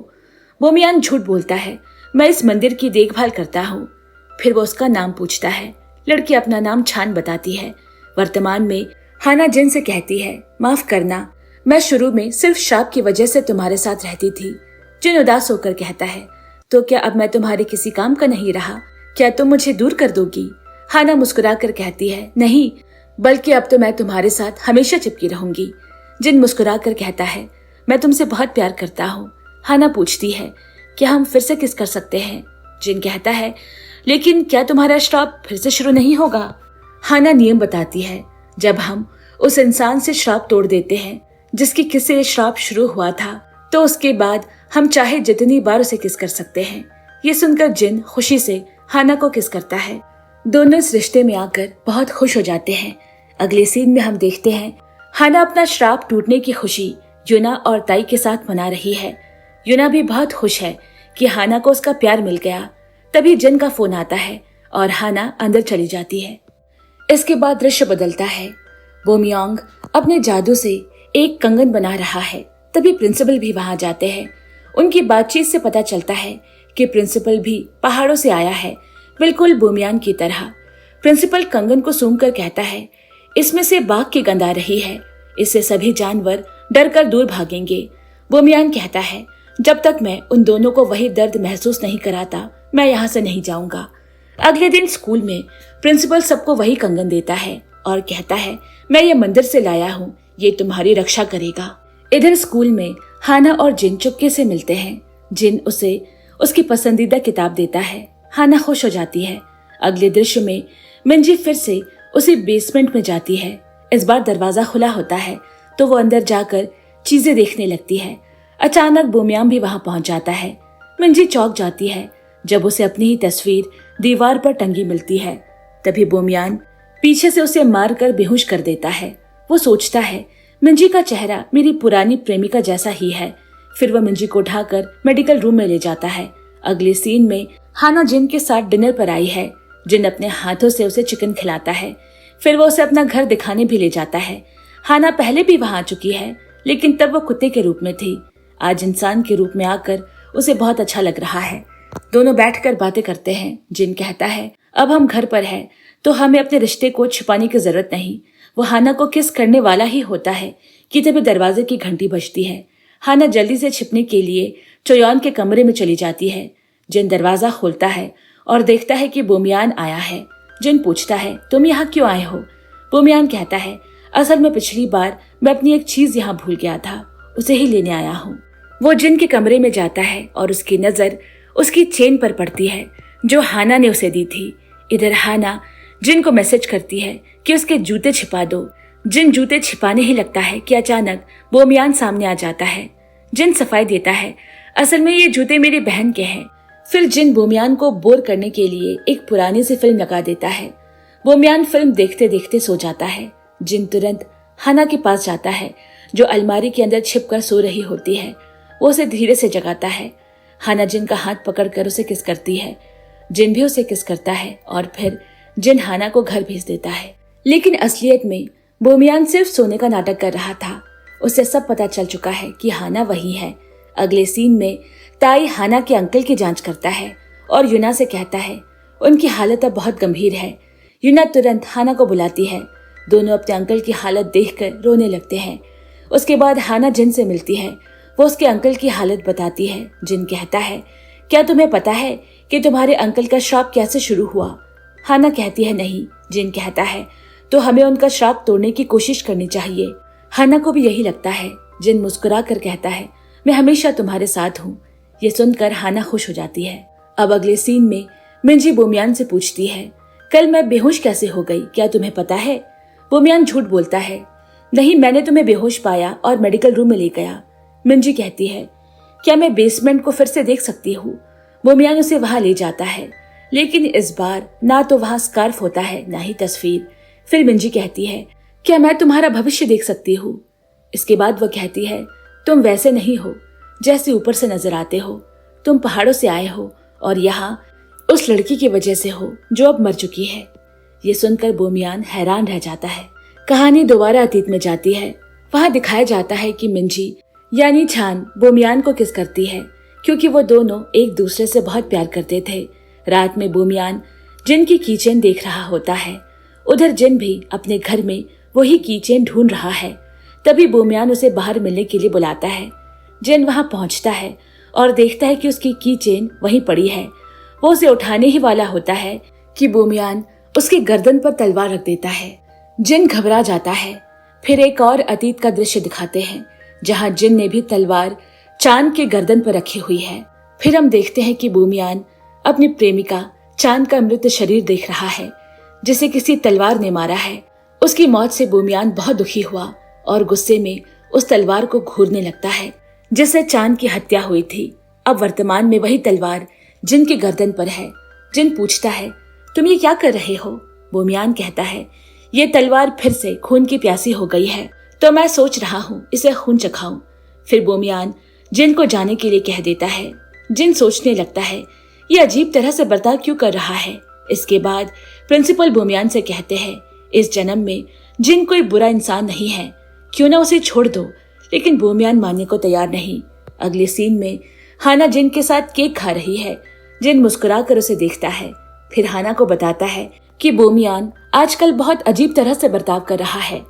बोमियान झूठ बोलता है, मैं इस मंदिर की देखभाल करता हूँ। फिर वो उसका नाम पूछता है। लड़की अपना नाम छान बताती है। वर्तमान में हाना जिन से कहती है, माफ करना, मैं शुरू में सिर्फ श्राप की वजह से तुम्हारे साथ रहती थी। जिन उदास होकर कहता है, तो क्या अब मैं तुम्हारे किसी काम का नहीं रहा? क्या तुम मुझे दूर कर दोगी? हाना मुस्कुराकर कहती है, नहीं, बल्कि अब तो मैं तुम्हारे साथ हमेशा चिपकी रहूंगी। जिन मुस्कुराकर कहता है, मैं तुमसे बहुत प्यार करता हूँ। हाना पूछती है, क्या हम फिर से किस कर सकते हैं? जिन कहता है, लेकिन क्या तुम्हारा श्राप फिर से शुरू नहीं होगा? हाना नियम बताती है, जब हम उस इंसान से श्राप तोड़ देते हैं जिसकी किससे श्राप शुरू हुआ था, तो उसके बाद हम चाहे जितनी बार उसे किस कर सकते हैं। ये सुनकर जिन खुशी से हाना को किस करता है। दोनों इस रिश्ते में आकर बहुत खुश हो जाते हैं। अगले सीन में हम देखते हैं हाना अपना श्राप टूटने की खुशी यूना और ताई के साथ मना रही है। यूना भी बहुत खुश है कि हाना को उसका प्यार मिल गया। तभी जिन का फोन आता है और हाना अंदर चली जाती है। इसके बाद दृश्य बदलता है। बोमियांग अपने जादू से एक कंगन बना रहा है। तभी प्रिंसिपल भी वहां जाते हैं। उनकी बातचीत से पता चलता है कि प्रिंसिपल भी पहाड़ों से आया है, बिल्कुल बोमियान की तरह। प्रिंसिपल कंगन को सूंघकर कहता है, इसमें से बाघ की गंध आ रही है, इससे सभी जानवर डर कर दूर भागेंगे। बोमियान कहता है, जब तक मैं उन दोनों को वही दर्द महसूस नहीं कराता, मैं यहाँ से नहीं जाऊंगा। अगले दिन स्कूल में प्रिंसिपल सबको वही कंगन देता है और कहता है, मैं ये मंदिर से लाया हूँ, ये तुम्हारी रक्षा करेगा। इधर स्कूल में हाना और जिन चुपके से मिलते हैं। जिन उसे उसकी पसंदीदा किताब देता है। हाना खुश हो जाती है। अगले दृश्य में मिंजी फिर से उसी बेसमेंट में जाती है। इस बार दरवाजा खुला होता है तो वो अंदर जाकर चीजें देखने लगती है। अचानक बोमियान भी वहां पहुंच जाता है। मिंजी चौंक जाती है जब उसे अपनी ही तस्वीर दीवार पर टंगी मिलती है। तभी बोमियान पीछे से उसे मारकर बेहोश कर देता है। वो सोचता है, मिंजी का चेहरा मेरी पुरानी प्रेमिका जैसा ही है। फिर वह मिंजी को उठाकर मेडिकल रूम में ले जाता है। अगले सीन में हाना जिन के साथ डिनर पर आई है। जिन अपने हाथों से उसे चिकन खिलाता है। फिर वो उसे अपना घर दिखाने भी ले जाता है। हाना पहले भी वहां आ चुकी है, लेकिन तब वो कुत्ते के रूप में थी। आज इंसान के रूप में आकर उसे बहुत अच्छा लग रहा है। दोनों बैठकर बातें करते हैं। जिन कहता है, अब हम घर पर हैं, तो हमें अपने रिश्ते को छुपाने की जरूरत नहीं। वो हाना को किस करने वाला ही होता है कि तभी दरवाजे की घंटी बजती है। हाना जल्दी से छिपने के लिए चोयान के कमरे में चली जाती है। जिन दरवाजा खोलता है और देखता है कि बोमियान आया है। जिन पूछता है, तुम यहाँ क्यों आए हो? बोमियान कहता है, असल में पिछली बार मैं अपनी एक चीज यहाँ भूल गया था, उसे ही लेने आया हूँ। वो जिन के कमरे में जाता है और उसकी नजर उसकी चेन पर पड़ती है जो हाना ने उसे दी थी। इधर हाना जिन को मैसेज करती है कि उसके जूते छिपा दो। जिन जूते छिपाने ही लगता है कि अचानक बोमियान सामने आ जाता है। जिन सफाई देता है, असल में ये जूते मेरी बहन के हैं। फिर जिन बोमियान को बोर करने के लिए एक पुरानी सी फिल्म लगा देता है। बोमियान फिल्म देखते देखते सो जाता है। जिन तुरंत हाना के पास जाता है जो अलमारी के अंदर छिपकर सो रही होती है। वो उसे धीरे से जगाता है। हाना जिन का हाथ पकड़कर उसे किस करती है। जिन भी उसे किस करता है और फिर जिन हाना को घर भेज देता है। लेकिन असलियत में बोमियान सिर्फ सोने का नाटक कर रहा था। उसे सब पता चल चुका है कि हाना वही है। अगले सीन में ताई हाना के अंकल की जांच करता है और यूना से कहता है उनकी हालत अब बहुत गंभीर है। यूना तुरंत हाना को बुलाती है। दोनों अपने अंकल की हालत देखकर रोने लगते हैं। उसके बाद हाना जिन से मिलती है। वो उसके अंकल की हालत बताती है। जिन कहता है क्या तुम्हें पता है कि तुम्हारे अंकल का श्राप कैसे शुरू हुआ? हाना कहती है नहीं। जिन कहता है तो हमें उनका श्राप तोड़ने की कोशिश करनी चाहिए। हाना को भी यही लगता है। जिन मुस्कुरा कर कहता है मैं हमेशा तुम्हारे साथ हूँ। ये सुनकर हाना खुश हो जाती है। अब अगले सीन में मिंजी बोमियान से पूछती है कल मैं बेहोश कैसे हो गई, क्या तुम्हें पता है? बोमियान झूठ बोलता है नहीं, मैंने तुम्हें बेहोश पाया और मेडिकल रूम में ले गया। मिंजी कहती है क्या मैं बेसमेंट को फिर से देख सकती हूँ? बोमियान उसे वहां ले जाता है, लेकिन इस बार ना तो वहां स्कार्फ होता है ना ही तस्वीर। फिर मिंजी कहती है क्या मैं तुम्हारा भविष्य देख सकती हूँ? इसके बाद वो कहती है तुम वैसे नहीं हो जैसे ऊपर से नजर आते हो। तुम पहाड़ों से आए हो और यहाँ उस लड़की की वजह से हो जो अब मर चुकी है। ये सुनकर बोमियान हैरान रह जाता है। कहानी दोबारा अतीत में जाती है। वहां दिखाया जाता है कि मिंजी यानी छान बोमियान को किस करती है क्योंकि वो दोनों एक दूसरे से बहुत प्यार करते थे। रात में बोमियान जिन की कीचेन देख रहा होता है। उधर जिन भी अपने घर में वही कीचेन ढूंढ रहा है। तभी बोमियान उसे बाहर मिलने के लिए बुलाता है। जिन वहां पहुंचता है और देखता है कि उसकी कीचेन वहीं पड़ी है। वो उसे उठाने ही वाला होता है कि बोमियान उसकी गर्दन पर तलवार रख देता है। जिन घबरा जाता है। फिर एक और अतीत का दृश्य दिखाते हैं जहां जिन ने भी तलवार चांद के गर्दन पर रखी हुई है। फिर हम देखते हैं कि बोमियान अपनी प्रेमिका चांद का मृत शरीर देख रहा है जिसे किसी तलवार ने मारा है। उसकी मौत से बोमियान बहुत दुखी हुआ और गुस्से में उस तलवार को घूरने लगता है जिससे चांद की हत्या हुई थी। अब वर्तमान में वही तलवार जिन की गर्दन पर है। जिन पूछता है तुम ये क्या कर रहे हो? बोमियान कहता है ये तलवार फिर से खून की प्यासी हो गई है तो मैं सोच रहा हूँ इसे खून चखाऊं। फिर बोमियान जिन को जाने के लिए कह देता है। जिन सोचने लगता है ये अजीब तरह से बर्ताव क्यों कर रहा है। इसके बाद प्रिंसिपल बोमियान से कहते हैं इस जन्म में जिन कोई बुरा इंसान नहीं है, क्यों ना उसे छोड़ दो। लेकिन बोमियान मानने को तैयार नहीं। अगले सीन में हाना जिन के साथ केक खा रही है। जिन मुस्कुराकर उसे देखता है। फिर हाना को बताता है कि बोमियान आजकल बहुत अजीब तरह से बर्ताव कर रहा है।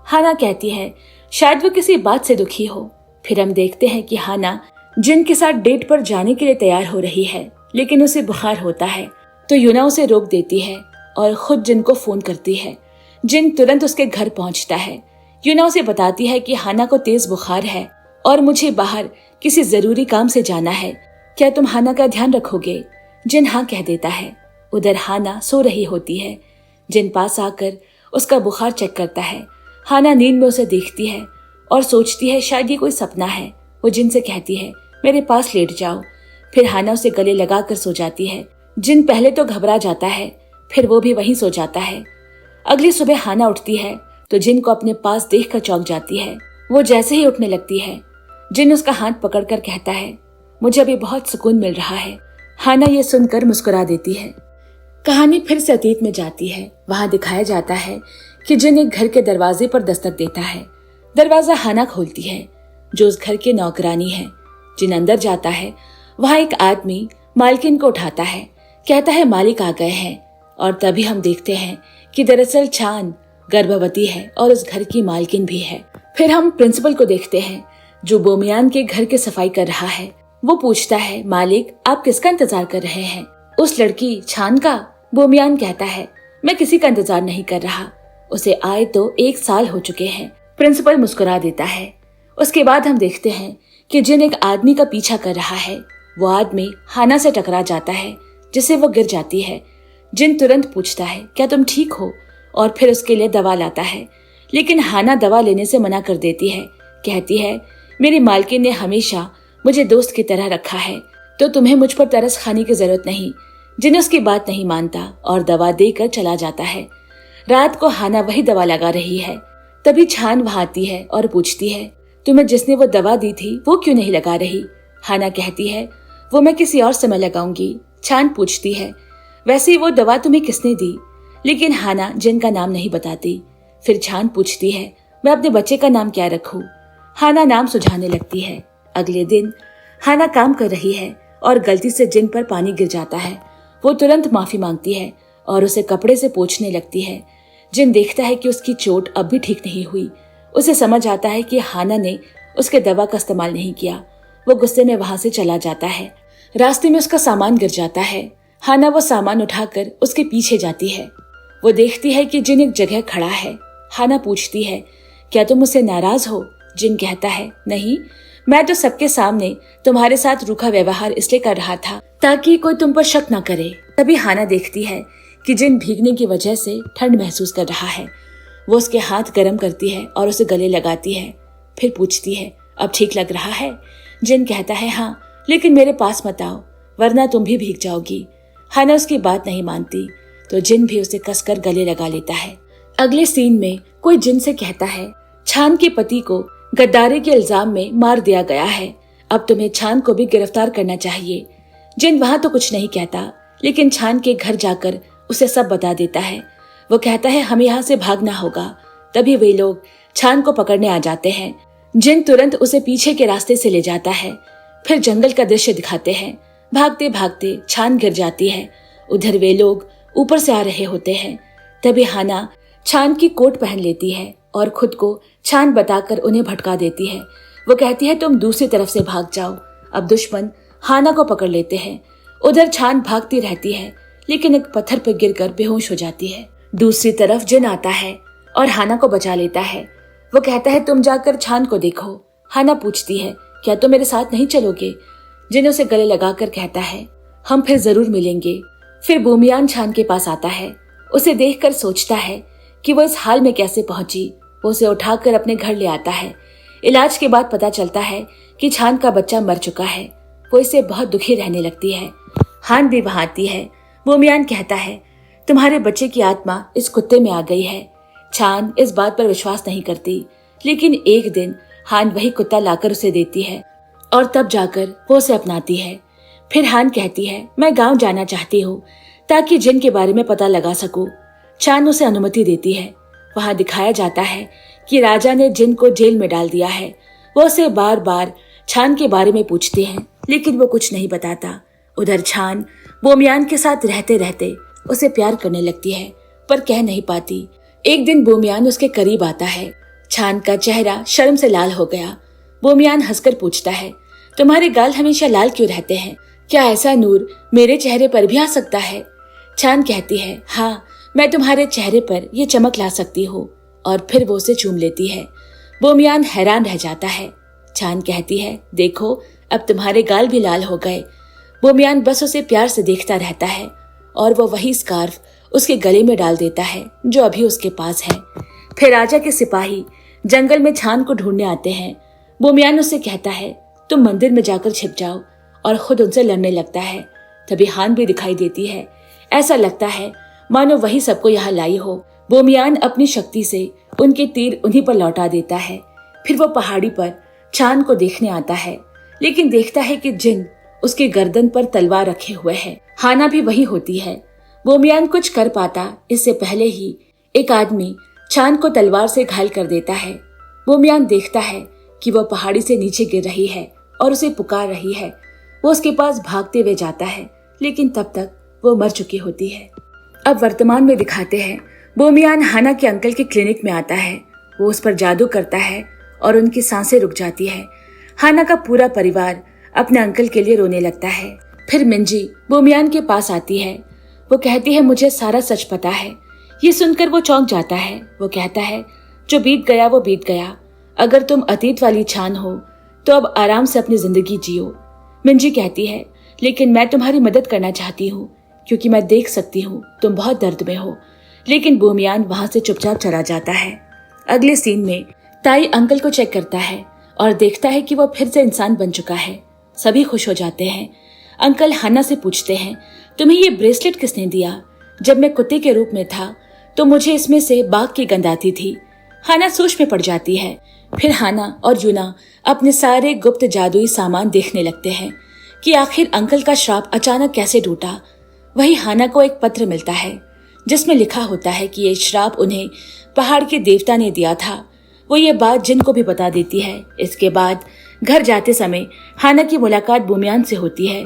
हाना कहती है शायद वो किसी बात से दुखी हो। फिर हम देखते हैं कि हाना जिन के साथ डेट पर जाने के लिए तैयार हो रही है, लेकिन उसे बुखार होता है तो यूना उसे रोक देती है और खुद जिन को फोन करती है। जिन तुरंत उसके घर पहुंचता है। यूना उसे बताती है कि हाना को तेज बुखार है और मुझे बाहर किसी जरूरी काम से जाना है, क्या तुम हाना का ध्यान रखोगे? जिन हाँ कह देता है। उधर हाना सो रही होती है। जिन पास आकर उसका बुखार चेक करता है। हाना नींद में उसे देखती है और सोचती है शायद ये कोई सपना है। वो जिन से कहती है मेरे पास लेट जाओ। फिर हाना उसे गले लगाकर सो जाती है। जिन पहले तो घबरा जाता है, फिर वो भी वहीं सो जाता है। अगली सुबह हाना उठती है तो जिन को अपने पास देखकर चौंक जाती है। वो जैसे ही उठने लगती है, जिन उसका हाथ पकड़कर कहता है मुझे अभी बहुत सुकून मिल रहा है। हाना ये सुनकर मुस्कुरा देती है। कहानी फिर से अतीत में जाती है। वहां दिखाया जाता है कि जिन एक घर के दरवाजे पर दस्तक देता है। दरवाजा हाना खोलती है जो उस घर की नौकरानी है। जिन अंदर जाता है, वहां एक आदमी मालकिन को उठाता है, कहता है मालिक आ गए हैं। और तभी हम देखते हैं कि दरअसल छान गर्भवती है और उस घर की मालकिन भी है। फिर हम प्रिंसिपल को देखते हैं जो बोमियान के घर की सफाई कर रहा है। वो पूछता है मालिक आप किसका इंतजार कर रहे हैं? उस लड़की छान का? बोमियान कहता है मैं किसी का इंतजार नहीं कर रहा, उसे आए तो 1 साल हो चुके हैं। प्रिंसिपल मुस्कुरा देता है। उसके बाद हम देखते हैं कि जिन एक आदमी का पीछा कर रहा है। वो आदमी हाना से टकरा जाता है जिससे वो गिर जाती है। जिन तुरंत पूछता है क्या तुम ठीक हो, और फिर उसके लिए दवा लाता है। लेकिन हाना दवा लेने से मना कर देती है। कहती है मेरी मालकिन ने हमेशा मुझे दोस्त की तरह रखा है, तो तुम्हें मुझ पर तरस खाने की जरूरत नहीं। जिन उसकी बात नहीं मानता और दवा देकर चला जाता है। रात को हाना वही दवा लगा रही है। तभी छान वहां आती है और पूछती है तुम्हें जिसने वो दवा दी थी वो क्यों नहीं लगा रही। हाना कहती है वो मैं किसी और समय लगाऊंगी। छान पूछती है वैसे वो दवा तुम्हें किसने दी, लेकिन हाना जिन का नाम नहीं बताती। फिर छान पूछती है मैं अपने बच्चे का नाम क्या रखूं। हाना नाम सुझाने लगती है। अगले दिन हाना काम कर रही है और गलती से जिन पर पानी गिर जाता है। वो तुरंत माफी मांगती है और उसे कपड़े से पोंछने लगती है। जिन देखता है कि उसकी चोट अब भी ठीक नहीं हुई। उसे समझ आता है कि हाना ने उसके दवा का इस्तेमाल नहीं किया। वो गुस्से में वहां से चला जाता है। रास्ते में उसका सामान गिर जाता है। हाना वो सामान उठाकर उसके पीछे जाती है। वो देखती है कि जिन एक जगह खड़ा है। हाना पूछती है क्या तुम मुझसे नाराज हो। जिन कहता है नहीं, मैं तो सबके सामने तुम्हारे साथ रूखा व्यवहार इसलिए कर रहा था ताकि कोई तुम पर शक न करे। तभी हाना देखती है कि जिन भीगने की वजह से ठंड महसूस कर रहा है। वो उसके हाथ गर्म करती है और उसे गले लगाती है। फिर पूछती है अब ठीक लग रहा है। जिन कहता है हाँ, लेकिन मेरे पास मत आओ वरना तुम भी भीग जाओगी। हाना उसकी बात नहीं मानती तो जिन भी उसे कसकर गले लगा लेता है। अगले सीन में कोई जिन से कहता है छान के पति को गद्दारी के इल्जाम में मार दिया गया है। अब तुम्हें छान को भी गिरफ्तार करना चाहिए। जिन वहां तो कुछ नहीं कहता, लेकिन छान के घर जाकर उसे सब बता देता है। वो कहता है हमें यहाँ से भागना होगा। तभी वे लोग छान को पकड़ने आ जाते हैं। जिन तुरंत उसे पीछे के रास्ते से ले जाता है। फिर जंगल का दृश्य दिखाते हैं। भागते भागते छान गिर जाती है। उधर वे लोग ऊपर से आ रहे होते हैं। तभी हाना छान की कोट पहन लेती है और खुद को छान बताकर उन्हें भटका देती है। वो कहती है तुम दूसरी तरफ से भाग जाओ। अब दुश्मन हाना को पकड़ लेते हैं। उधर छान भागती रहती है, लेकिन एक पत्थर पर गिरकर बेहोश हो जाती है। दूसरी तरफ जिन आता है और हाना को बचा लेता है। वो कहता है तुम जाकर छान को देखो। हाना पूछती है क्या तुम मेरे साथ नहीं चलोगे। जिन उसे गले लगाकर कहता है हम फिर जरूर मिलेंगे। फिर बूमियान छान के पास आता है। उसे देखकर सोचता है कि वो इस हाल में कैसे पहुंची। वो उसे उठाकर अपने घर ले आता है। इलाज के बाद पता चलता है कि छान का बच्चा मर चुका है। वो इससे बहुत दुखी रहने लगती है। हान भी वहां आती है। बूमियान कहता है तुम्हारे बच्चे की आत्मा इस कुत्ते में आ गई है। छान इस बात पर विश्वास नहीं करती, लेकिन एक दिन हान वही कुत्ता लाकर उसे देती है और तब जाकर वो उसे अपनाती है। फिर हान कहती है मैं गांव जाना चाहती हूँ ताकि जिन के बारे में पता लगा सकूं। छान उसे अनुमति देती है। वहां दिखाया जाता है कि राजा ने जिन को जेल में डाल दिया है। वो उसे बार बार छान के बारे में पूछते हैं, लेकिन वो कुछ नहीं बताता। उधर छान बोमियान के साथ रहते रहते उसे प्यार करने लगती है, पर कह नहीं पाती। एक दिन बोमियान उसके करीब आता है। छान का चेहरा शर्म से लाल हो गया। बोमियान हंसकर पूछता है तुम्हारे गाल हमेशा लाल क्यों रहते हैं। क्या ऐसा नूर मेरे चेहरे पर भी आ सकता है। छान कहती है हाँ, मैं तुम्हारे चेहरे पर ये चमक ला सकती हूँ। और फिर वो उसे चूम लेती है। बोमियान हैरान रह जाता है। छान कहती है देखो अब तुम्हारे गाल भी लाल हो गए। बोमियान बस उसे प्यार से देखता रहता है और वो वही स्कार्फ उसके गले में डाल देता है जो अभी उसके पास है। फिर राजा के सिपाही जंगल में छान को ढूंढने आते हैं। बोमियान उससे कहता है तुम मंदिर में जाकर छिप जाओ, और खुद उनसे लड़ने लगता है। तभी हान भी दिखाई देती है। ऐसा लगता है मानो वही सबको यहाँ लाई हो। बोमियान अपनी शक्ति से उनके तीर उन्हीं पर लौटा देता है। फिर वो पहाड़ी पर छान को देखने आता है, लेकिन देखता है कि जिन उसके गर्दन पर तलवार रखे हुए है। हाना भी वही होती है। बोमियान कुछ कर पाता इससे पहले ही एक आदमी छान को तलवार से घायल कर देता है। बोमियान देखता है कि वो पहाड़ी से नीचे गिर रही है और उसे पुकार रही है। वो उसके पास भागते हुए जाता है, लेकिन तब तक वो मर चुकी होती है। अब वर्तमान में दिखाते हैं बोमियान हाना के अंकल के क्लिनिक में आता है। वो उस पर जादू करता है और उनकी सांसें रुक जाती है। हाना का पूरा परिवार अपने अंकल के लिए रोने लगता है। फिर मिंजी बोमियान के पास आती है। वो कहती है मुझे सारा सच पता है। ये सुनकर वो चौंक जाता है। वो कहता है जो बीत गया वो बीत गया। अगर तुम अतीत वाली छान हो तो अब आराम से अपनी जिंदगी जियो। मिंजी कहती है लेकिन मैं तुम्हारी मदद करना चाहती हूँ। क्योंकि मैं देख सकती हूँ तुम बहुत दर्द में हो। लेकिन बोमियान वहां से चुपचाप चला जाता है। अगले सीन में ताई अंकल को चेक करता है और देखता है कि वो फिर से इंसान बन चुका है। सभी खुश हो जाते हैं। अंकल हाना से पूछते हैं, तुम्हें ये ब्रेसलेट किसने दिया? जब मैं कुत्ते के रूप में था तो मुझे इसमें से बाघ की गंध आती थी। हाना सोच में पड़ जाती है। फिर हाना और यूना अपने सारे गुप्त जादुई सामान देखने लगते हैं कि आखिर अंकल का श्राप अचानक कैसे टूटा। वही हाना को एक पत्र मिलता है जिसमें लिखा होता है कि ये श्राप उन्हें पहाड़ के देवता ने दिया था। वो ये बात जिन को भी बता देती है। इसके बाद घर जाते समय हाना की मुलाकात बोमियान से होती है।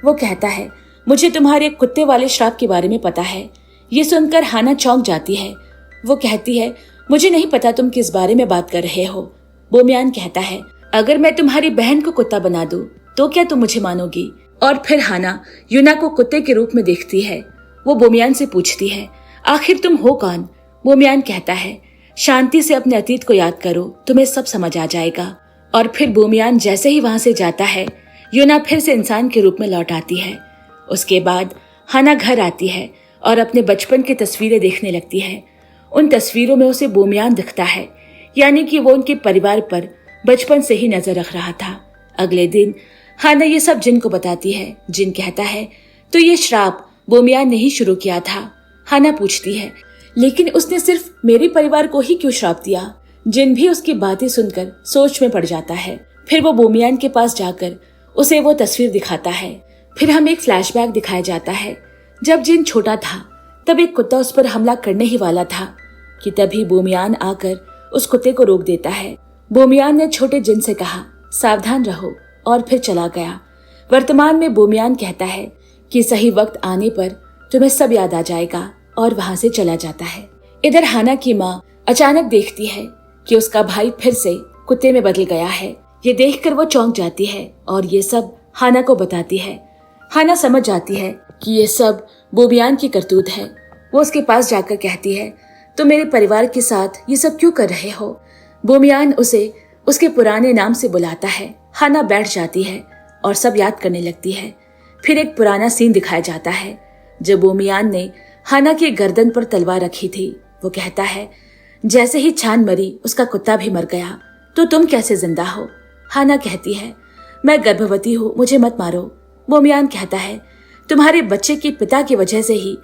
वो कहता है, मुझे तुम्हारे कुत्ते वाले श्राप के बारे में पता है। ये सुनकर हाना चौंक जाती है। वो कहती है, मुझे नहीं पता तुम किस बारे में बात कर रहे हो। बोमियान कहता है, अगर मैं तुम्हारी बहन को कुत्ता बना दूं तो क्या तुम मुझे मानोगी? और फिर हाना यूना को कुत्ते के रूप में देखती है। वो बोमियान से पूछती है, आखिर तुम हो कौन? बोमियान कहता है, शांति से अपने अतीत को याद करो, तुम्हें सब समझ आ जाएगा। और फिर बोमियान जैसे ही वहां से जाता है, यूना फिर से इंसान के रूप में लौट आती है। उसके बाद हाना घर आती है और अपने बचपन की तस्वीरें देखने लगती है। उन तस्वीरों में उसे बोमियान दिखता है, यानी कि वो उनके परिवार पर बचपन से ही नजर रख रहा था। अगले दिन हाना ये सब जिन को बताती है। जिन कहता है, तो ये श्राप बोमियान ने ही शुरू किया था। हाना पूछती है, लेकिन उसने सिर्फ मेरे परिवार को ही क्यों श्राप दिया? जिन भी उसकी बातें सुनकर सोच में पड़ जाता है। फिर वो बोमियान के पास जाकर उसे वो तस्वीर दिखाता है। फिर हमें एक फ्लैशबैक दिखाया जाता है। जब जिन छोटा था तब एक कुत्ता उस पर हमला करने ही वाला था कि तभी बोमियान आकर उस कुत्ते को रोक देता है। बोमियान ने छोटे जिन से कहा, सावधान रहो, और फिर चला गया। वर्तमान में बोमियान कहता है कि सही वक्त आने पर तुम्हें सब याद आ जाएगा, और वहां से चला जाता है। इधर हाना की माँ अचानक देखती है कि उसका भाई फिर से कुत्ते में बदल गया है। ये देखकर वो चौंक जाती है और ये सब हाना को बताती है। हाना समझ जाती है कि ये सब बोमियान की करतूत है। वो उसके पास जाकर कहती है, तुम मेरे परिवार के साथ ये सब क्यों कर रहे हो? बोमियान उसे उसके पुराने नाम से बुलाता है। हाना बैठ जाती है और सब याद करने लगती है। फिर एक पुराना सीन दिखाया जाता है जब बोमियान ने हाना की गर्दन पर तलवार रखी थी। वो कहता है, जैसे ही छान मरी उसका कुत्ता भी मर गया, तो तुम कैसे जिंदा हो? हाना कहती है, मैं गर्भवती हूँ, मुझे मत मारो। बोमियान कहता है, तुम्हारे बच्चे के पिता की वजह से ही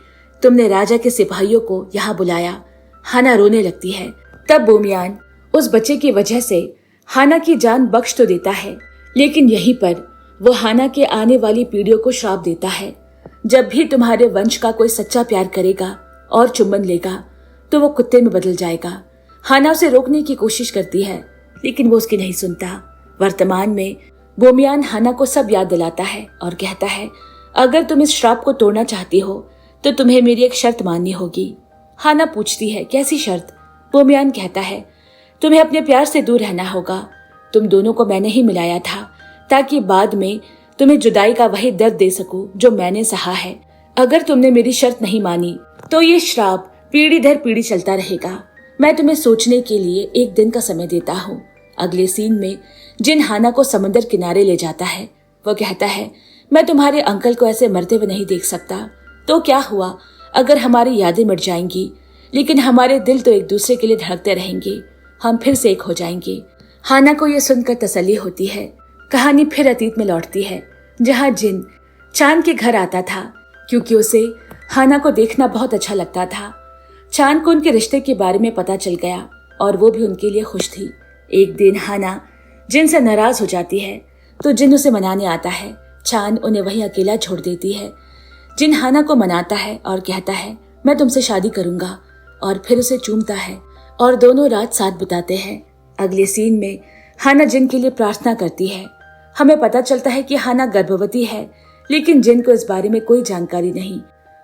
तुमने राजा के सिपाहियों को यहाँ बुलाया। हाना रोने लगती है। तब बोमियान उस बच्चे की वजह से हाना की जान बख्श तो देता है, लेकिन यहीं पर वो हाना के आने वाली पीढ़ियों को श्राप देता है, जब भी तुम्हारे वंश का कोई सच्चा प्यार करेगा और चुम्बन लेगा तो वो कुत्ते में बदल जाएगा। हाना उसे रोकने की कोशिश करती है, लेकिन वो उसकी नहीं सुनता। वर्तमान में बोमियान हाना को सब याद दिलाता है और कहता है, अगर तुम इस श्राप को तोड़ना चाहती हो तो तुम्हें मेरी एक शर्त माननी होगी। हाना पूछती है, कैसी शर्त? बोमियान कहता है, तुम्हें अपने प्यार से दूर रहना होगा। तुम दोनों को मैंने ही मिलाया था ताकि बाद में तुम्हें जुदाई का वही दर्द दे सकूं जो मैंने सहा है। अगर तुमने मेरी शर्त नहीं मानी तो ये श्राप पीढ़ी दर पीढ़ी चलता रहेगा। मैं तुम्हें सोचने के लिए एक दिन का समय देता हूँ। अगले सीन में जिन हाना को समंदर किनारे ले जाता है। वो कहता है, मैं तुम्हारे अंकल को ऐसे मरते हुए नहीं देख सकता। तो क्या हुआ अगर हमारी यादें मिट जाएंगी, लेकिन हमारे दिल तो एक दूसरे के लिए धड़कते रहेंगे। हम फिर से एक हो जाएंगे। हाना को यह सुनकर तसल्ली होती है। कहानी फिर अतीत में लौटती है, जहाँ जिन चांद के घर आता था क्योंकि उसे हाना को देखना बहुत अच्छा लगता था। चांद को उनके रिश्ते के बारे में पता चल गया और वो भी उनके लिए खुश थी। एक दिन हाना जिन से नाराज हो जाती है तो जिन उसे मनाने आता है। चांद उन्हें वहीं अकेला छोड़ देती है। जिन हाना को मनाता है और कहता है, मैं तुमसे शादी करूंगा, और फिर उसे चूमता है और दोनों रात साथ बिताते हैं। अगले सीन में हाना जिन के लिए प्रार्थना करती है। हमें पता चलता है कि हाना गर्भवती है, लेकिन जिन को इस बारे में कोई जानकारी नहीं।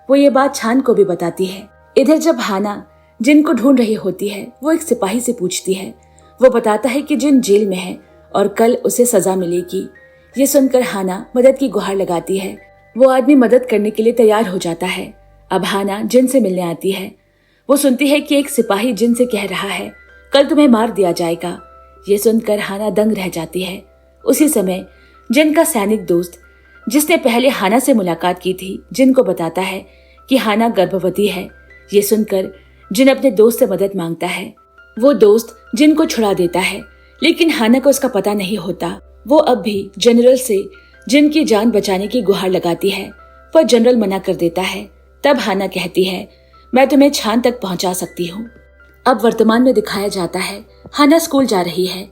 वो ये बात चांद को भी बताती है। इधर जब हाना जिन को ढूंढ रही होती है, वो एक सिपाही से पूछती है। वो बताता है कि जिन जेल में है और कल उसे सजा मिलेगी। ये सुनकर हाना मदद की गुहार लगाती है। वो आदमी मदद करने के लिए तैयार हो जाता है। अब हाना जिन से मिलने आती है। वो सुनती है कि एक सिपाही जिन से कह रहा है, कल तुम्हें मार दिया जाएगा। ये सुनकर हाना दंग रह जाती है। उसी समय जिन का सैनिक दोस्त जिसने पहले हाना से मुलाकात की थी, जिन को बताता है कि हाना गर्भवती है। ये सुनकर जिन अपने दोस्त से मदद मांगता है। वो दोस्त जिन को छुड़ा देता है, लेकिन हाना को उसका पता नहीं होता। वो अब भी जनरल से जिन की जान बचाने की गुहार लगाती है, पर जनरल मना कर देता है। तब हाना कहती है, मैं तुम्हें छान तक पहुंचा सकती हूँ। अब वर्तमान में दिखाया जाता है हाना स्कूल जा रही है।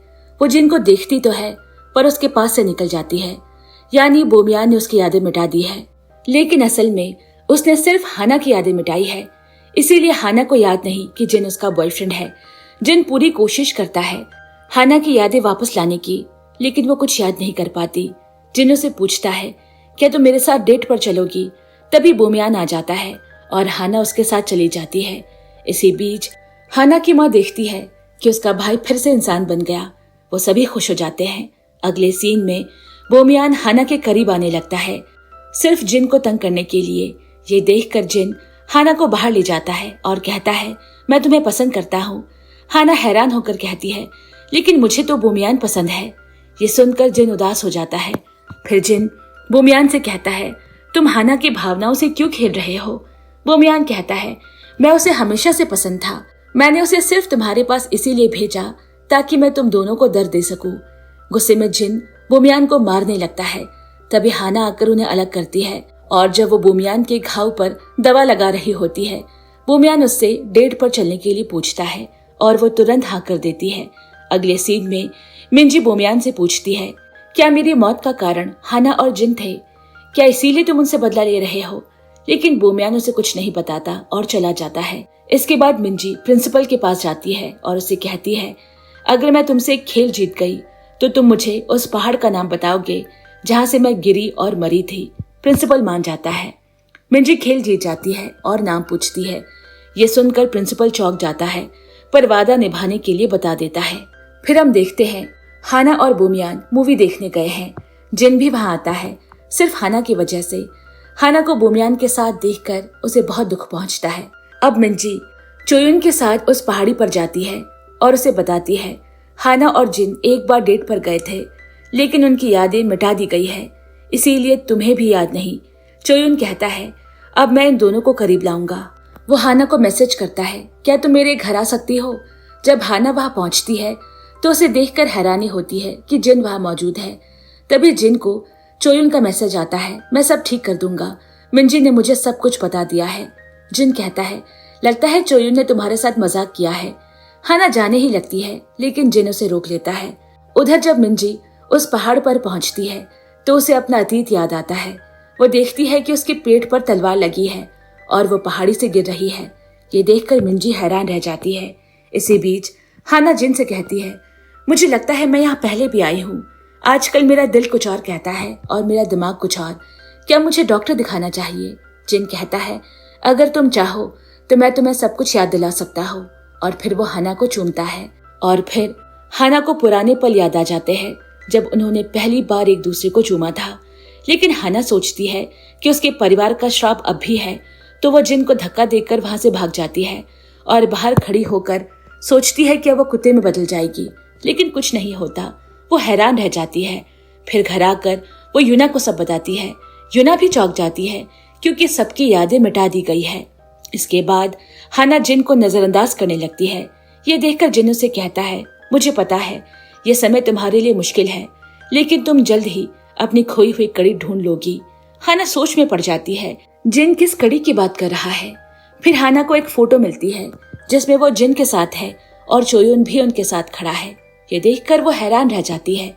वो जिन को देखती तो है, पर उसके पास से निकल जाती है, यानी बोमियान ने उसकी यादें मिटा दी है। लेकिन असल में उसने सिर्फ हाना की यादें मिटाई है, इसीलिए हाना को याद नहीं कि जिन उसका बॉयफ्रेंड है। जिन पूरी कोशिश करता है हाना की यादें वापस लाने की, लेकिन वो कुछ याद नहीं कर पाती। जिन उसे पूछता है, क्या तुम मेरे साथ डेट पर चलोगी? तभी बोमियान आ जाता है और हाना उसके साथ चली जाती है। इसी बीच हाना की माँ देखती है कि उसका भाई फिर से इंसान बन गया। वो सभी खुश हो जाते हैं। अगले सीन में बोमियान हाना के करीब आने लगता है, सिर्फ जिन को तंग करने के लिए। ये देखकर जिन हाना को बाहर ले जाता है और कहता है, मैं तुम्हें पसंद करता हूँ। हाना हैरान होकर कहती है, लेकिन मुझे तो बोमियान पसंद है। ये सुनकर जिन उदास हो जाता है। फिर जिन बोमियान से कहता है, तुम हाना की भावनाओं से क्यों खेल रहे हो? बोमियान कहता है, मैं उसे हमेशा से पसंद था। मैंने उसे सिर्फ तुम्हारे पास इसीलिए भेजा ताकि मैं तुम दोनों को दर्द दे सकूं। गुस्से में जिन बोमियान को मारने लगता है। तभी हाना आकर उन्हें अलग करती है, और जब वो बोमियान के घाव पर दवा लगा रही होती है, बोमियान उससे डेट पर चलने के लिए पूछता है और वो तुरंत हाँ कर देती है। अगले सीन में मिंजी बोमियान से पूछती है, क्या मेरी मौत का कारण हाना और जिन थे? क्या इसीलिए तुम उनसे बदला ले रहे हो? लेकिन बोमियान उसे कुछ नहीं बताता और चला जाता है। इसके बाद मिंजी प्रिंसिपल के पास जाती है और उसे कहती है, अगर मैं तुमसे एक खेल जीत गई तो तुम मुझे उस पहाड़ का नाम बताओगे जहाँ से मैं गिरी और मरी थी। प्रिंसिपल मान जाता है। मिंजी खेल जीत जाती है और नाम पूछती है। ये सुनकर प्रिंसिपल चौंक जाता है, पर वादा निभाने के लिए बता देता है। फिर हम देखते हैं हाना और बोमियान मूवी देखने गए हैं। जिन भी वहां आता है सिर्फ हाना की वजह से। हाना को बोमियान के साथ देखकर उसे बहुत दुख पहुंचता है। अब मिंजी चोयुन के साथ उस पहाड़ी पर जाती है और उसे बताती है, हाना और जिन एक बार डेट पर गए थे, लेकिन उनकी यादें मिटा दी गई है, इसीलिए तुम्हें भी याद नहीं। चोयुन कहता है, अब मैं इन दोनों को करीब लाऊंगा। वो हाना को मैसेज करता है, क्या तुम मेरे घर आ सकती हो? जब हाना वहां पहुंचती है तो उसे देखकर हैरानी होती है कि जिन वहां मौजूद है। तभी जिन को चोयुन का मैसेज आता है, मैं सब ठीक कर दूंगा, मिंजी ने मुझे सब कुछ बता दिया है। जिन कहता है, लगता है चोयुन ने तुम्हारे साथ मजाक किया है। हाना जाने ही लगती है, लेकिन जिन उसे रोक लेता है। उधर जब मिंजी उस पहाड़ पर पहुंचती है तो उसे अपना अतीत याद आता है। वो देखती है कि उसके पेट पर तलवार लगी है और वो पहाड़ी से गिर रही है। ये देखकर मिंजी हैरान रह जाती है। इसी बीच हाना जिन से कहती है, मुझे लगता है मैं यहाँ पहले भी आई हूँ। आजकल मेरा दिल कुछ और कहता है और मेरा दिमाग कुछ और। क्या मुझे डॉक्टर दिखाना चाहिए? जिन कहता है, अगर तुम चाहो तो मैं तुम्हें सब कुछ याद दिला सकता हूँ। और फिर वो हाना को चूमता है और फिर हाना को पुराने पल याद आ जाते हैं जब उन्होंने पहली बार एक दूसरे को चूमा था। लेकिन हाना सोचती है कि उसके परिवार का श्राप अब भी है, तो वो जिन को धक्का देकर वहां से भाग जाती है और बाहर खड़ी होकर सोचती है कि वो कुत्ते में बदल जाएगी, लेकिन कुछ नहीं होता। वो हैरान रह जाती है। फिर घर आकर वो यूना को सब बताती है। यूना भी चौंक जाती है क्योंकि सबकी यादें मिटा दी गई है। इसके बाद हाना जिन को नजरअंदाज करने लगती है। ये देखकर जिन उसे कहता है, मुझे पता है ये समय तुम्हारे लिए मुश्किल है, लेकिन तुम जल्द ही अपनी खोई हुई कड़ी ढूंढ लोगी। हाना सोच में पड़ जाती है, जिन किस कड़ी की बात कर रहा है। फिर हाना को एक फोटो मिलती है जिसमें वो जिन के साथ है और चोयुन भी उनके साथ खड़ा है। ये देखकर वो हैरान रह जाती है।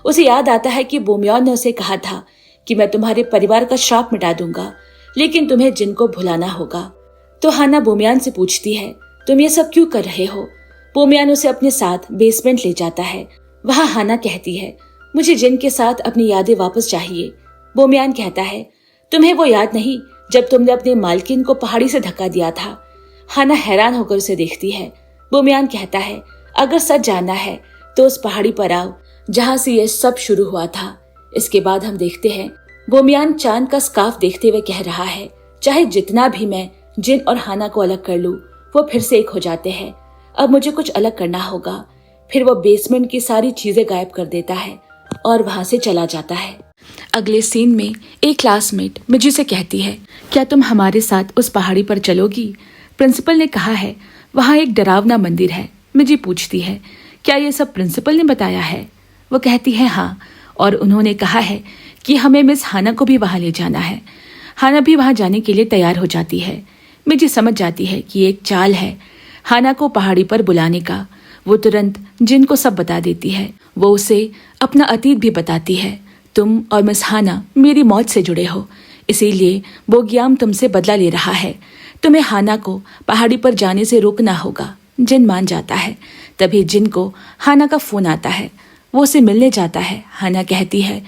उसे याद आता है कि बोमियान ने उसे कहा था कि मैं तुम्हारे परिवार का श्राप मिटा दूंगा, लेकिन तुम्हें जिन को भुलाना होगा। तो हाना बोमियान से पूछती है, तुम ये सब क्यों कर रहे हो? बोमियान उसे अपने साथ बेसमेंट ले जाता है। वहां हाना कहती है, मुझे जिन के साथ अपनी यादें वापस चाहिए। बोमियान कहता है, तुम्हें वो याद नहीं जब तुमने अपने मालकिन को पहाड़ी से धक्का दिया था? हाना हैरान होकर उसे देखती है। बोमियान कहता है, अगर सच जानना है तो उस पहाड़ी पर आओ जहां से ये सब शुरू हुआ था। इसके बाद हम देखते हैं बोमियान चांद का स्कार्फ देखते हुए कह रहा है, चाहे जितना भी मैं जिन और हाना को अलग कर लूं, वो फिर से एक हो जाते हैं। अब मुझे कुछ अलग करना होगा। फिर वो बेसमेंट की सारी चीजें गायब कर देता है और वहां से चला जाता है। अगले सीन में एक क्लासमेट मिजी से कहती है, क्या तुम हमारे साथ उस पहाड़ी पर चलोगी? प्रिंसिपल ने कहा है वहाँ एक डरावना मंदिर है। मिजी पूछती है, क्या ये सब प्रिंसिपल ने बताया है? वो कहती है हाँ, और उन्होंने कहा है कि हमें मिस हाना को भी वहाँ ले जाना है। हाना भी वहाँ जाने के लिए तैयार हो जाती है। मिजी समझ जाती है कि एक चाल है हाना को पहाड़ी पर बुलाने का। वो तुरंत जिन को सब बता देती है। वो उसे अपना अतीत भी बताती है। तुम और मिस हाना मेरी मौत से जुड़े हो, इसीलिए बोग्याम तुमसे बदला ले रहा है। तुम्हें हाना को पहाड़ी पर जाने से रोकना होगा। जिन मान जाता है। तभी जिन को हाना का फोन आता है। वो उसे मिलने जाता है। हाना कहती है,